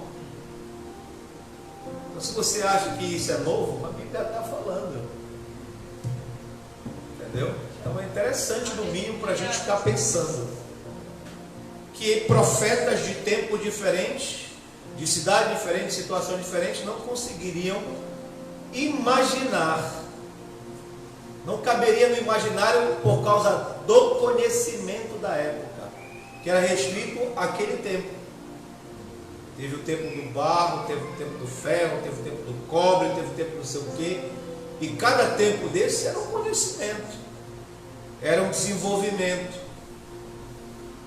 Então, se você acha que isso é novo, a Bíblia está falando. Entendeu? Então é interessante, no mínimo, para a gente ficar pensando que profetas de tempo diferente, de cidade diferente, de situação diferente, não conseguiriam imaginar Não caberia no imaginário por causa do conhecimento da época, que era restrito àquele tempo. Teve o tempo do barro, teve o tempo do ferro, teve o tempo do cobre, teve o tempo do não sei o quê. E cada tempo desse era um conhecimento, era um desenvolvimento.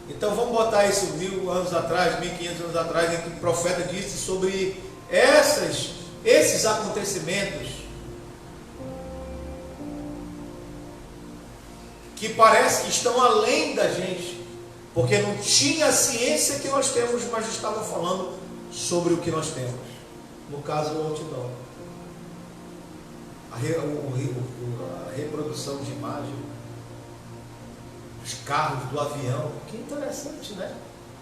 Então vamos botar isso 1000 anos atrás, 1500 anos atrás, em que o profeta disse sobre esses acontecimentos que parece que estão além da gente, porque não tinha a ciência que nós temos, mas estavam falando sobre o que nós temos. No caso, o outdoor, a reprodução de imagem, os carros do avião. Que interessante, né?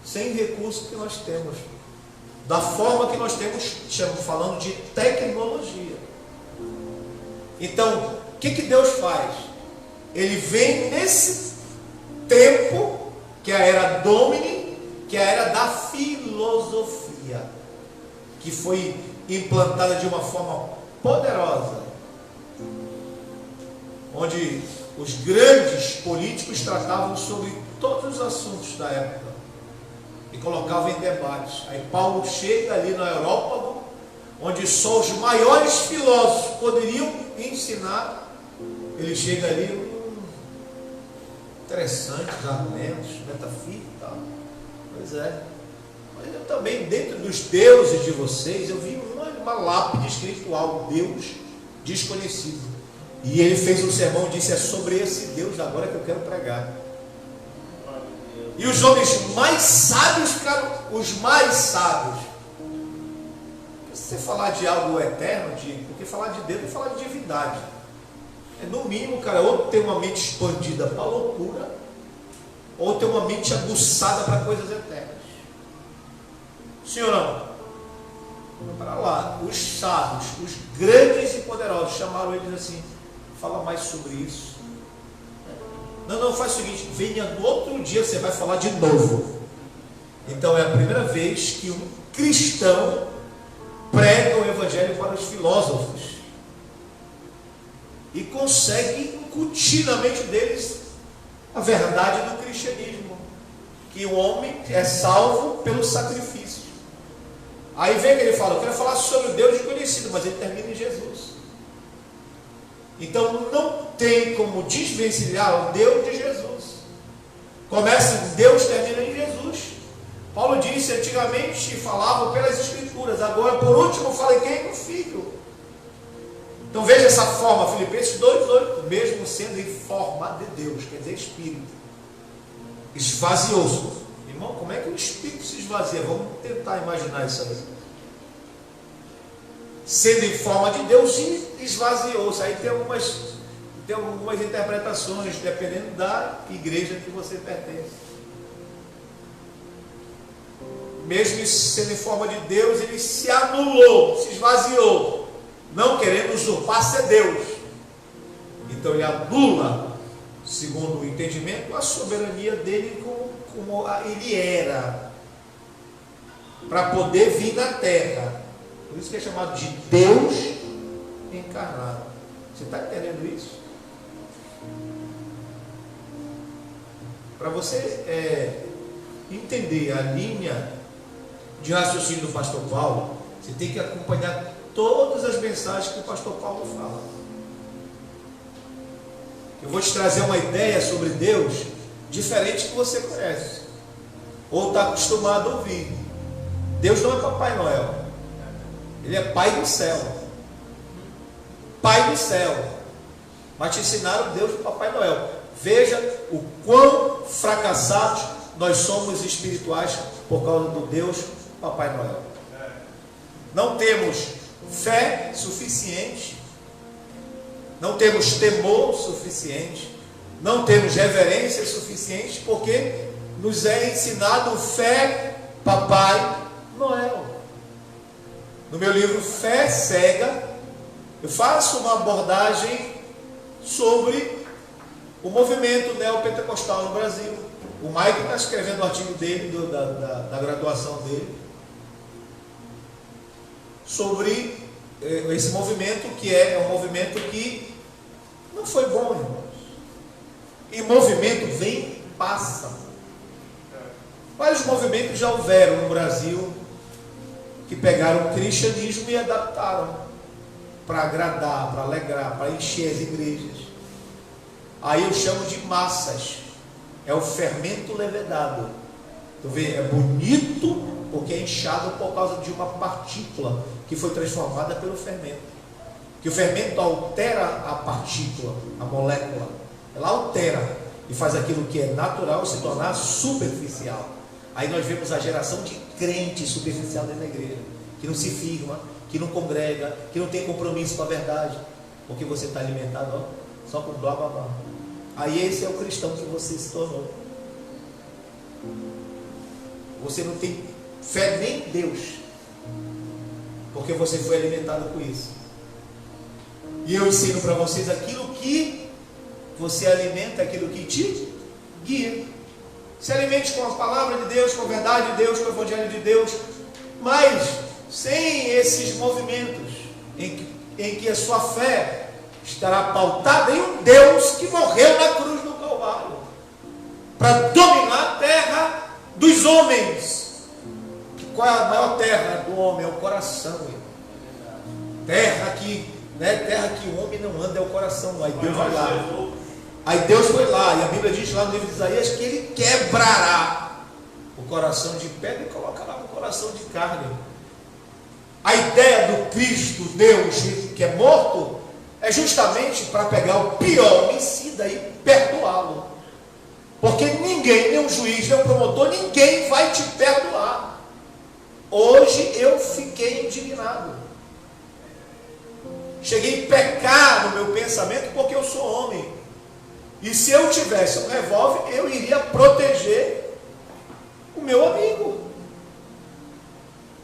Sem recurso que nós temos, da forma que nós temos, estamos falando de tecnologia. Então, o que Deus faz? Ele vem nesse tempo, que é a era Domini, que é a era da filosofia, que foi implantada de uma forma poderosa, onde os grandes políticos tratavam sobre todos os assuntos da época e colocavam em debates. Aí Paulo chega ali no Areópago, onde só os maiores filósofos poderiam ensinar. Ele chega ali, interessantes argumentos, metafísica e tal. Pois é. Mas eu também, dentro dos deuses de vocês, eu vi uma lápide escrito algo, Deus desconhecido. E ele fez um sermão e disse: é sobre esse Deus agora que eu quero pregar. E os homens mais sábios ficaram os mais sábios. Se você falar de algo eterno, porque falar de Deus é falar de divindade. No mínimo, cara, ou ter uma mente expandida para a loucura, ou ter uma mente aguçada para coisas eternas. Sim ou não? Para lá, os sábios, os grandes e poderosos, chamaram eles assim: fala mais sobre isso. Não, faz o seguinte, venha no outro dia, você vai falar de novo. Então é a primeira vez que um cristão prega o evangelho para os filósofos e consegue incutir na mente deles a verdade do cristianismo, que o homem é salvo pelo sacrifício. Aí vem que ele fala: eu quero falar sobre o Deus desconhecido, mas ele termina em Jesus. Então não tem como desvencilhar o Deus de Jesus. Começa em Deus, termina em Jesus. Paulo disse: antigamente falavam pelas Escrituras, agora por último falei quem? No Filho. Então veja essa forma, Filipenses 2:8, mesmo sendo em forma de Deus, quer dizer Espírito, esvaziou-se. Irmão, como é que o Espírito se esvazia? Vamos tentar imaginar isso aí. Sendo em forma de Deus, e esvaziou-se. Aí tem algumas interpretações, dependendo da igreja que você pertence. Mesmo sendo em forma de Deus, ele se anulou, se esvaziou, não querendo usurpar ser Deus. Então ele anula, segundo o entendimento, a soberania dele como ele era, para poder vir na terra. Por isso que é chamado de Deus encarnado. Você está entendendo isso? Para você entender a linha de raciocínio do pastor Paulo, você tem que acompanhar todas as mensagens que o pastor Paulo fala. Eu vou te trazer uma ideia sobre Deus diferente que você conhece ou está acostumado a ouvir. Deus não é Papai Noel, ele é Pai do céu. Pai do céu. Mas te ensinaram Deus do Papai Noel. Veja o quão fracassados nós somos espirituais por causa do Deus Papai Noel. Não temos fé suficiente, não temos temor suficiente, não temos reverência suficiente, porque nos é ensinado fé Papai Noel. No meu livro Fé Cega, eu faço uma abordagem sobre o movimento neopentecostal no Brasil. O Mike está escrevendo o artigo dele, da graduação dele, sobre esse movimento, que é um movimento que não foi bom, irmãos. E movimento vem e passa. Vários movimentos já houveram no Brasil que pegaram o cristianismo e adaptaram para agradar, para alegrar, para encher as igrejas. Aí eu chamo de massas. É o fermento levedado. Tu vê, é bonito porque é inchado por causa de uma partícula que foi transformada pelo fermento. Que o fermento altera a partícula, a molécula. Ela altera e faz aquilo que é natural se tornar superficial. Aí nós vemos a geração de crente superficial dentro da igreja, que não se firma, que não congrega, que não tem compromisso com a verdade, porque você está alimentado, ó, só com blá blá blá. Aí esse é o cristão que você se tornou. Você não tem fé nem em Deus, porque você foi alimentado com isso. E eu ensino para vocês aquilo que você alimenta, aquilo que te guia. Se alimente com a palavra de Deus, com a verdade de Deus, com o evangelho de Deus, mas sem esses movimentos em que a sua fé estará pautada em um Deus que morreu na cruz do Calvário para dominar a terra dos homens. Qual é a maior terra do homem? É o coração, irmão. Terra que o homem não anda é o coração. Aí Deus vai lá. Aí Deus foi lá, e a Bíblia diz lá no livro de Isaías que Ele quebrará o coração de pedra e colocará um coração de carne. A ideia do Cristo, Deus, que é morto, é justamente para pegar o pior homicida e perdoá-lo. Porque ninguém, nem um juiz, nem um promotor, ninguém vai te perdoar. Hoje eu fiquei indignado. Cheguei a pecar no meu pensamento porque eu sou homem. E se eu tivesse um revólver, eu iria proteger o meu amigo.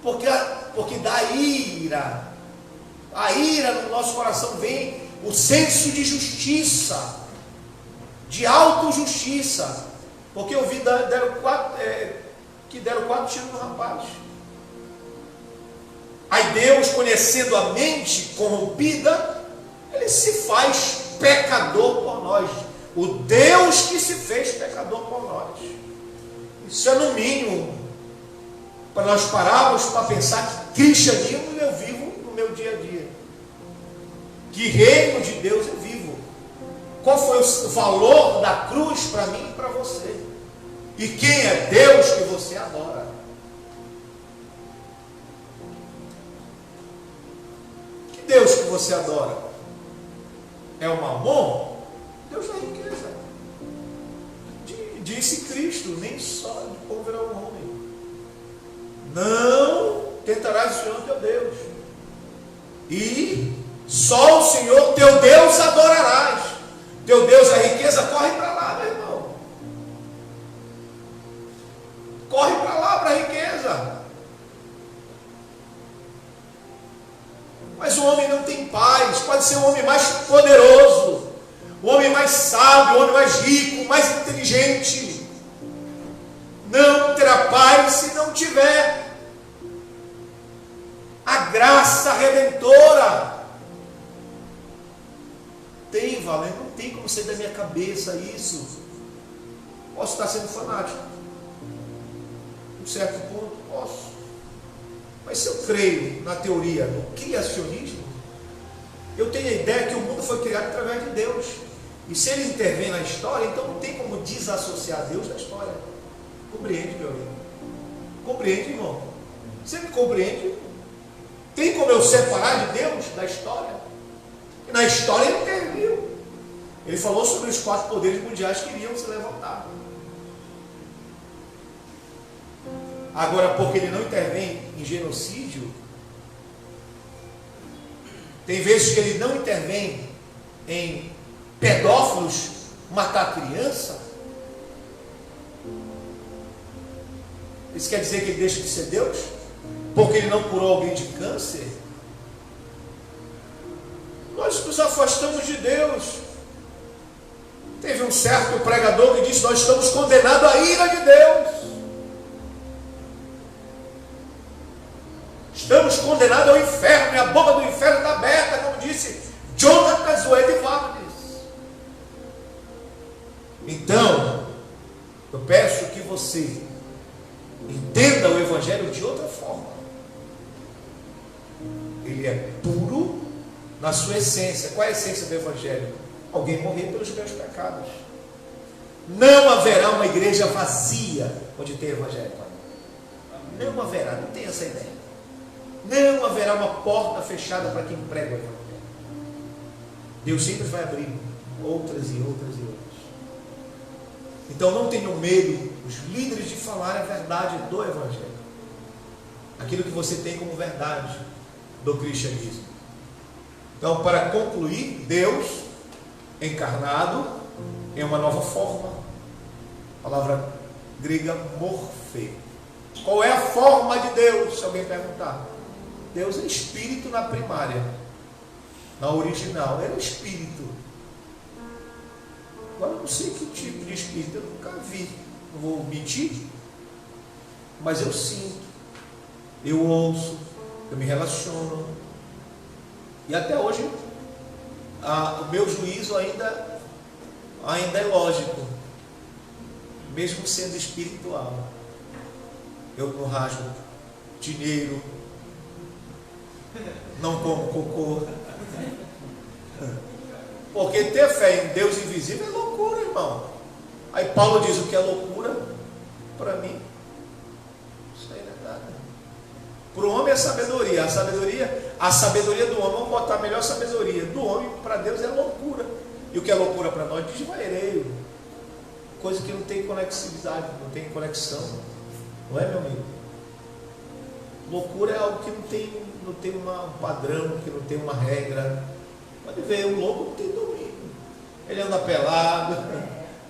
Porque da ira, a ira no nosso coração vem o senso de justiça, de autojustiça. Porque eu vi que deram 4 tiros no rapaz. Aí Deus, conhecendo a mente corrompida, Ele se faz pecador por nós. O Deus que se fez pecador por nós. Isso é no mínimo para nós pararmos para pensar que cristianismo eu vivo no meu dia a dia. Que reino de Deus eu vivo. Qual foi o valor da cruz para mim e para você? E quem é Deus que você adora? Que Deus que você adora? É o Mamon? Deus da riqueza. Disse Cristo, nem só de pão verá o homem. Não tentarás o Senhor teu Deus. E só o Senhor teu Deus adorarás. Teu Deus é a riqueza, corre para lá, meu irmão. Corre para lá, para a riqueza. Mas o homem não tem paz. Pode ser o homem mais poderoso, o homem mais sábio, o homem mais rico, mais inteligente. Não terá paz se não tiver a graça redentora. Tem, Valente, não tem como sair da minha cabeça isso. Posso estar sendo fanático, um certo ponto, posso. Mas se eu creio na teoria do criacionismo, eu tenho a ideia que o mundo foi criado através de Deus. E se Ele intervém na história, então não tem como desassociar Deus da história. Compreende, meu amigo? Compreende, irmão? Você me compreende? Tem como eu separar de Deus da história? E na história Ele interviu. Ele falou sobre os 4 poderes mundiais que iriam se levantar. Agora, porque Ele não intervém em genocídio, tem vezes que Ele não intervém em pedófilos matar criança. Isso quer dizer que Ele deixa de ser Deus? Porque Ele não curou alguém de câncer? Nós nos afastamos de Deus. Teve um certo pregador que disse: nós estamos condenados à ira de Deus. Estamos condenados ao inferno, e a boca do inferno está aberta, como disse Jonathan Edwards. você entenda o Evangelho de outra forma. Ele é puro na sua essência. Qual é a essência do Evangelho? Alguém morrer pelos meus pecados. Não haverá uma igreja vazia onde tem Evangelho. Não haverá, não tem essa ideia. Não haverá uma porta fechada para quem prega o Evangelho. Deus sempre vai abrir outras e outras e outras. Então não tenham medo, os líderes, de falar a verdade do Evangelho. Aquilo que você tem como verdade do cristianismo. Então, para concluir, Deus encarnado em uma nova forma. Palavra grega morfê. Qual é a forma de Deus? Se alguém perguntar. Deus é espírito na primária. Na original, era espírito. Agora eu não sei que tipo de espírito, eu nunca vi. Não vou mentir, mas eu sinto, eu ouço, eu me relaciono. E até hoje o meu juízo ainda é lógico, mesmo sendo espiritual. Eu não rasgo dinheiro, não como cocô. Porque ter fé em Deus invisível é loucura, irmão. Aí Paulo diz: o que é loucura para mim, isso aí não é nada. Para o homem é sabedoria. A sabedoria do homem, vamos botar a melhor sabedoria do homem, para Deus é loucura. E o que é loucura para nós? Desvaireio. Coisa que não tem conexidade, não tem conexão. Não é, meu amigo? Loucura é algo que não tem um padrão, que não tem uma regra. Pode ver, o louco não tem domínio. Ele anda pelado,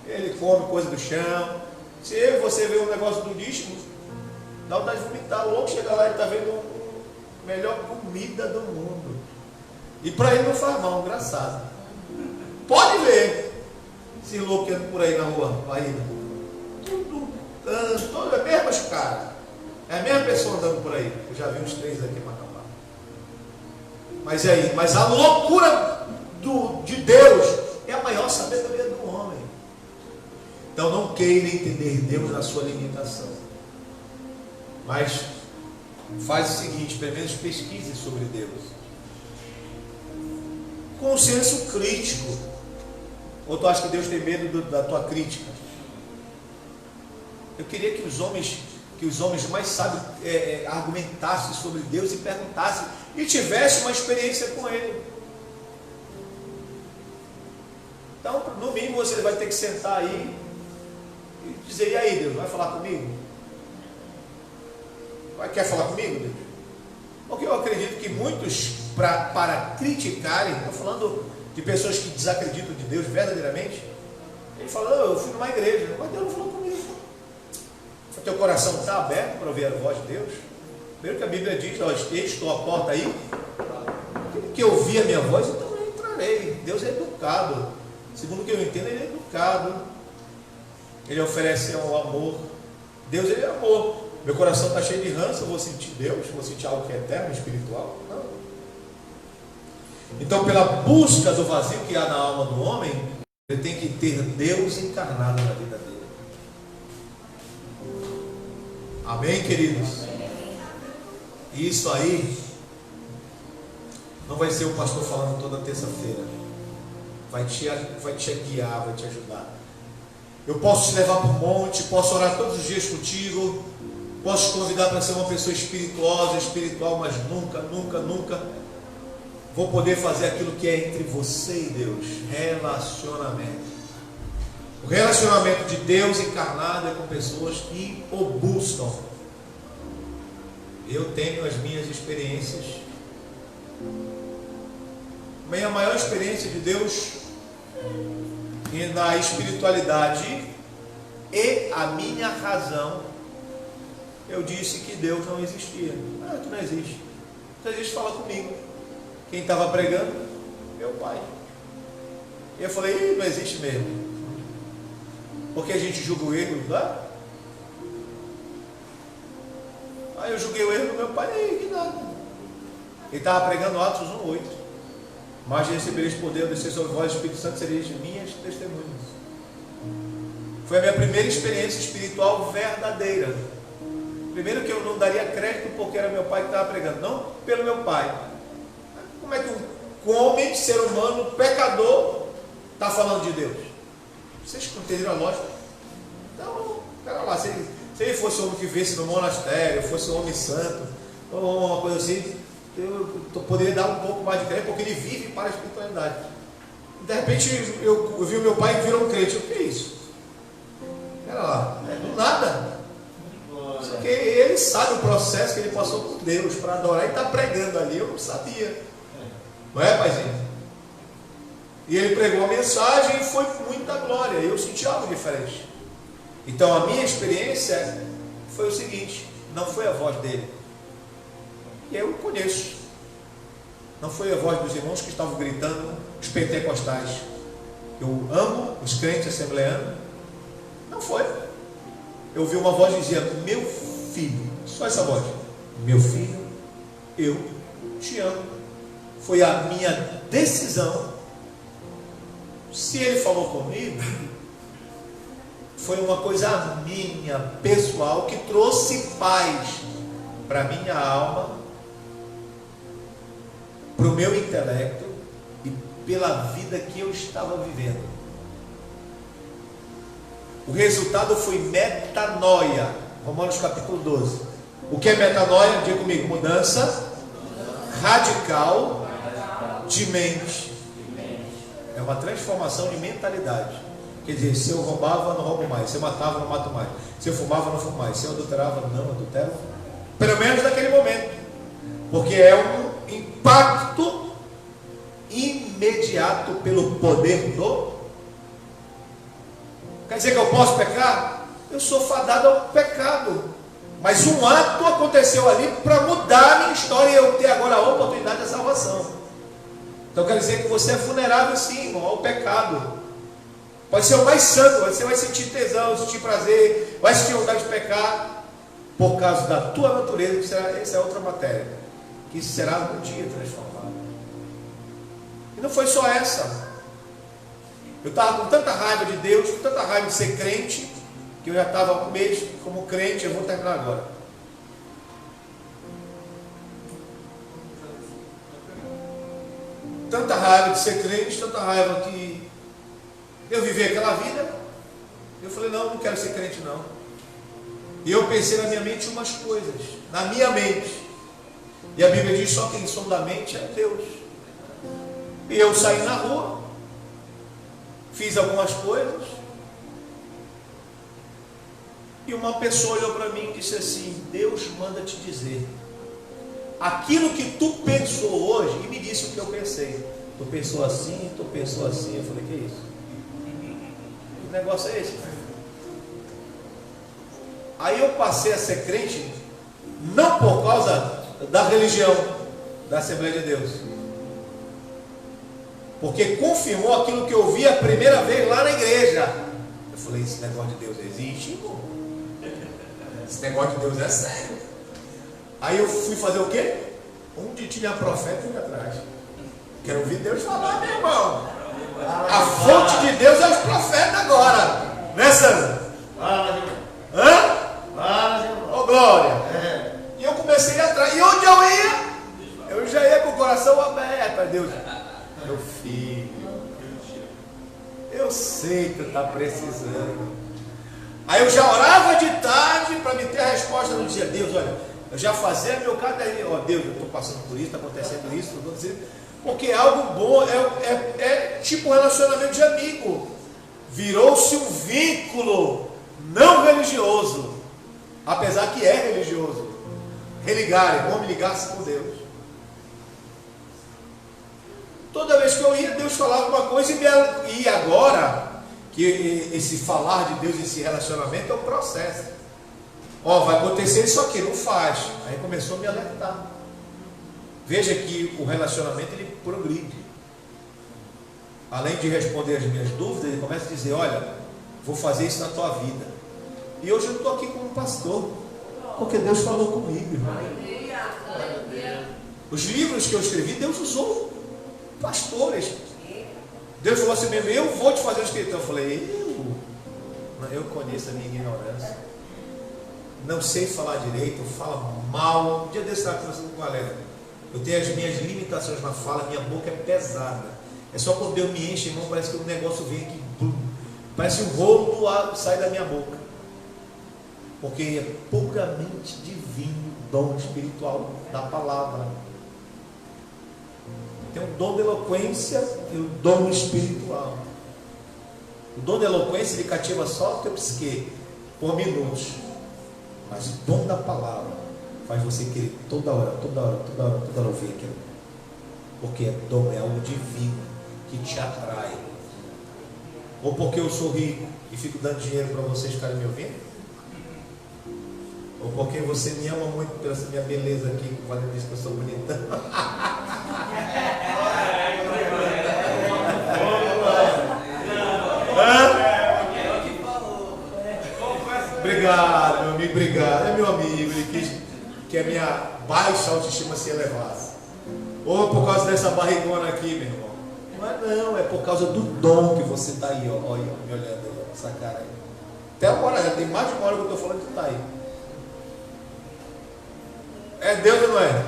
ele come coisa do chão. Se você vê um negócio do lixo, dá vontade de vomitar. O louco chega lá e está vendo a melhor comida do mundo. E para ele não faz mal, engraçado. Pode ver. Esse louco que anda por aí na rua, ainda. Tudo é a mesma cara. É a mesma pessoa andando por aí. Eu já vi uns 3 aqui em Macapá. Mas aí, mas a loucura de Deus é a maior sabedoria do homem. Então não queira entender Deus na sua limitação. Mas faz o seguinte, pelo menos pesquise sobre Deus. Com um senso crítico. Ou tu acha que Deus tem medo da tua crítica? Eu queria que os homens mais sábios argumentassem sobre Deus e perguntassem e tivessem uma experiência com Ele. Então, no mínimo, você vai ter que sentar aí e dizer: e aí, Deus, vai falar comigo? Quer falar comigo, Deus? Porque eu acredito que muitos, para criticarem, estou falando de pessoas que desacreditam de Deus verdadeiramente, ele fala: eu fui numa igreja, mas Deus não falou comigo. O teu coração está aberto para ouvir a voz de Deus? Primeiro que a Bíblia diz: estou à porta aí, que ouvir a minha voz, então eu entrarei. Deus é educado. Segundo o que eu entendo, Ele é educado. Ele oferece o amor. Deus, Ele é amor. Meu coração está cheio de ranço, eu vou sentir Deus, vou sentir algo que é eterno, espiritual? Não. Então, pela busca do vazio que há na alma do homem, ele tem que ter Deus encarnado na vida dele. Amém, queridos? E isso aí não vai ser o pastor falando toda terça-feira. Vai te guiar, vai te ajudar. Eu posso te levar para o monte, posso orar todos os dias contigo, posso te convidar para ser uma pessoa espiritual, mas nunca vou poder fazer aquilo que é entre você e Deus. Relacionamento. O relacionamento de Deus encarnado é com pessoas que o buscam. Eu tenho as minhas experiências. A maior experiência de Deus e na espiritualidade e a minha razão, eu disse que Deus não existia. Tu não existe. Não existe, fala comigo. Quem estava pregando? Meu pai. E eu falei: não existe mesmo. Porque a gente julga o erro lá. Aí eu julguei o erro do meu pai, que nada. Ele estava pregando Atos 1:8. Mas recebereis poder, descer sobre vós, Espírito Santo, sereis minhas testemunhas. Foi a minha primeira experiência espiritual verdadeira. Primeiro que eu não daria crédito porque era meu pai que estava pregando, não pelo meu pai. Como é que um homem, ser humano, pecador, está falando de Deus? Vocês entenderam a lógica? Então, pera lá, se ele fosse um homem que vivesse no monastério, fosse um homem santo, ou uma coisa assim, eu poderia dar um pouco mais de crédito, porque ele vive para a espiritualidade. De repente, eu vi o meu pai que virou um crente. O que é isso? Pera lá, do nada. Porque ele sabe o processo que ele passou com Deus para adorar e está pregando ali. Eu não sabia. Não é, paizinho? E ele pregou a mensagem e foi muita glória. Eu senti algo diferente. Então a minha experiência foi o seguinte: não foi a voz dele. E eu conheço. Não foi a voz dos irmãos que estavam gritando, os pentecostais. Eu amo os crentes assembleanos. Não foi. Eu ouvi uma voz que dizia: meu filho, só essa voz, meu filho, eu te amo. Foi a minha decisão. Se ele falou comigo, foi uma coisa minha, pessoal, que trouxe paz para minha alma, para o meu intelecto e pela vida que eu estava vivendo. O resultado foi metanoia. Romanos capítulo 12. O que é metanoia? Diga comigo: mudança radical de mente. É uma transformação de mentalidade. Quer dizer, se eu roubava, não roubo mais. Se eu matava, não mato mais. Se eu fumava, não fumo mais. Se eu adulterava, não adultero. Pelo menos naquele momento. Porque é um impacto imediato pelo poder do. Quer dizer que eu posso pecar? Eu sou fadado ao pecado. Mas um ato aconteceu ali para mudar a minha história e eu ter agora a oportunidade da salvação. Então quer dizer que você é vulnerável sim, irmão, ao pecado. Pode ser o mais santo, você vai sentir tesão, sentir prazer, vai sentir vontade de pecar, por causa da tua natureza, que será, essa é outra matéria, que será um dia transformado. E não foi só essa. Eu estava com tanta raiva de Deus, com tanta raiva de ser crente, que eu já estava um mês como crente. Eu vou terminar agora. Tanta raiva de ser crente, tanta raiva que eu vivi aquela vida. Eu falei: não quero ser crente não. E eu pensei na minha mente umas coisas, na minha mente. E a Bíblia diz: só quem sonda a mente é Deus. E eu saí na rua, fiz algumas coisas, e uma pessoa olhou para mim e disse assim: Deus manda te dizer aquilo que tu pensou hoje. E me disse o que eu pensei. Tu pensou assim, tu pensou assim. Eu falei: que é isso? Que negócio é esse? Aí eu passei a ser crente, não por causa da religião da Assembleia de Deus, porque confirmou aquilo que eu vi a primeira vez lá na igreja. Eu falei: esse negócio de Deus existe, irmão? Esse negócio de Deus é sério. Aí eu fui fazer o quê? Onde tinha profeta ali atrás. Quero ouvir Deus falar, meu irmão. A fonte de Deus é os profetas agora. Né, Sandra? Hã? Ô, glória. E eu comecei a ir atrás. E onde eu ia? Eu já ia com o coração aberto a Deus. Meu filho, eu sei que tu está precisando. Aí eu já orava de tarde para me ter a resposta no dia. Deus, olha, eu já fazia meu caderninho. Ó, Deus, eu estou passando por isso, está acontecendo isso, estou dizendo. Porque é algo bom, é tipo um relacionamento de amigo. Virou-se um vínculo não religioso, apesar que é religioso. Religar, é bom me ligar-se com Deus. Toda vez que eu ia, Deus falava uma coisa e agora, que esse falar de Deus, esse relacionamento é um processo. Ó, vai acontecer isso aqui, não faz. Aí começou a me alertar. Veja que o relacionamento ele progride. Além de responder as minhas dúvidas, ele começa a dizer: olha, vou fazer isso na tua vida. E hoje eu estou aqui como pastor, porque Deus falou comigo, irmão. Os livros que eu escrevi, Deus usou pastores. Deus falou assim mesmo: eu vou te fazer um escritor. Eu falei: eu conheço a minha ignorância. Não sei falar direito, falo mal. Um dia desse eu estava conversando com o galera. Eu tenho as minhas limitações na fala, minha boca é pesada. É só quando Deus me enche, irmão, parece que o negócio vem aqui, parece um rolo do ar sai da minha boca. Porque é puramente divino o dom espiritual da palavra. Tem o dom da eloquência e o dom espiritual. O dom da eloquência ele cativa só o teu psique por minutos. Mas o dom da palavra faz você querer toda hora ouvir aquilo. Porque dom é algo divino que te atrai. Ou porque eu sou rico e fico dando dinheiro para vocês ficarem me ouvindo? Ou porque você me ama muito pela minha beleza aqui, que o Valério disse que eu sou bonita. Obrigado, meu amigo, obrigado. É meu amigo, ele quis que a minha baixa autoestima se elevasse. Ou por causa dessa barrigona aqui, meu irmão. Não, é por causa do dom que você está aí, ó. Olha, me olhando aí, essa cara aí. Até agora, já tem mais de uma hora que eu estou falando que tu está aí. É Deus ou não é?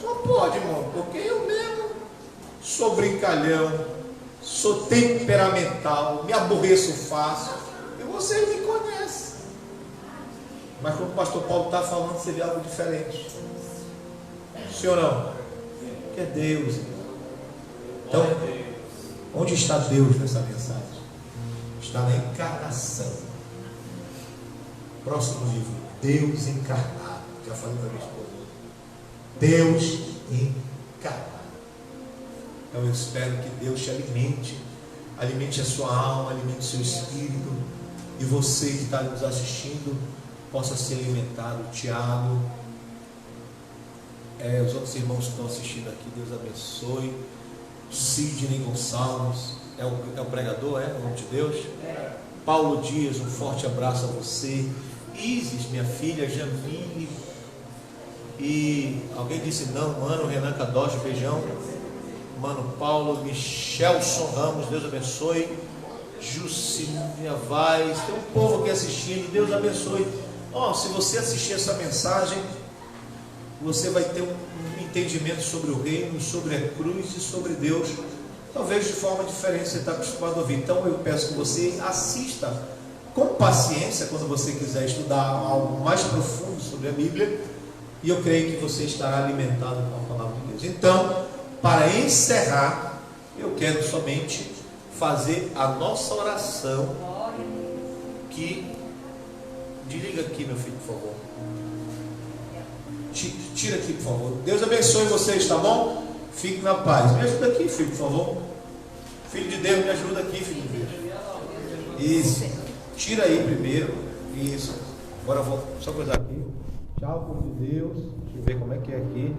Só pode, irmão, porque eu mesmo sou brincalhão, sou temperamental, me aborreço fácil, e vocês me conhecem. Mas quando o pastor Paulo está falando, você vê algo diferente. Sim ou não? Que é Deus. Então, onde está Deus nessa mensagem? Está na encarnação. Próximo livro, Deus encarnado. Já falei para minha esposa. Deus encarnado. Então eu espero que Deus te alimente a sua alma, alimente o seu espírito, e você que está nos assistindo possa ser alimentado. Tiago, os outros irmãos que estão assistindo aqui, Deus abençoe. Sidney Gonçalves, é o pregador, o nome de Deus? Paulo Dias, um forte abraço a você. Isis, minha filha, Jamile. E alguém disse não, mano, Renan Kadosh, beijão. Mano Paulo, Michelson Ramos, Deus abençoe. Jucília Vaz, tem um povo aqui assistindo, Deus abençoe. Se você assistir essa mensagem, você vai ter um entendimento sobre o reino, sobre a cruz e sobre Deus, talvez de forma diferente, você está acostumado a ouvir. Então eu peço que você assista com paciência quando você quiser estudar algo mais profundo sobre a Bíblia, e eu creio que você estará alimentado com a palavra de Deus. Então, para encerrar, eu quero somente fazer a nossa oração, que desliga aqui, meu filho, por favor. Tira aqui, por favor. Deus abençoe vocês, tá bom? Fique na paz. Me ajuda aqui, filho, por favor. Filho de Deus, me ajuda aqui, filho de Deus. Isso. Tira aí primeiro. Isso. Agora eu vou só coisar aqui. Tchau, povo de Deus. Deixa eu ver como é que é aqui.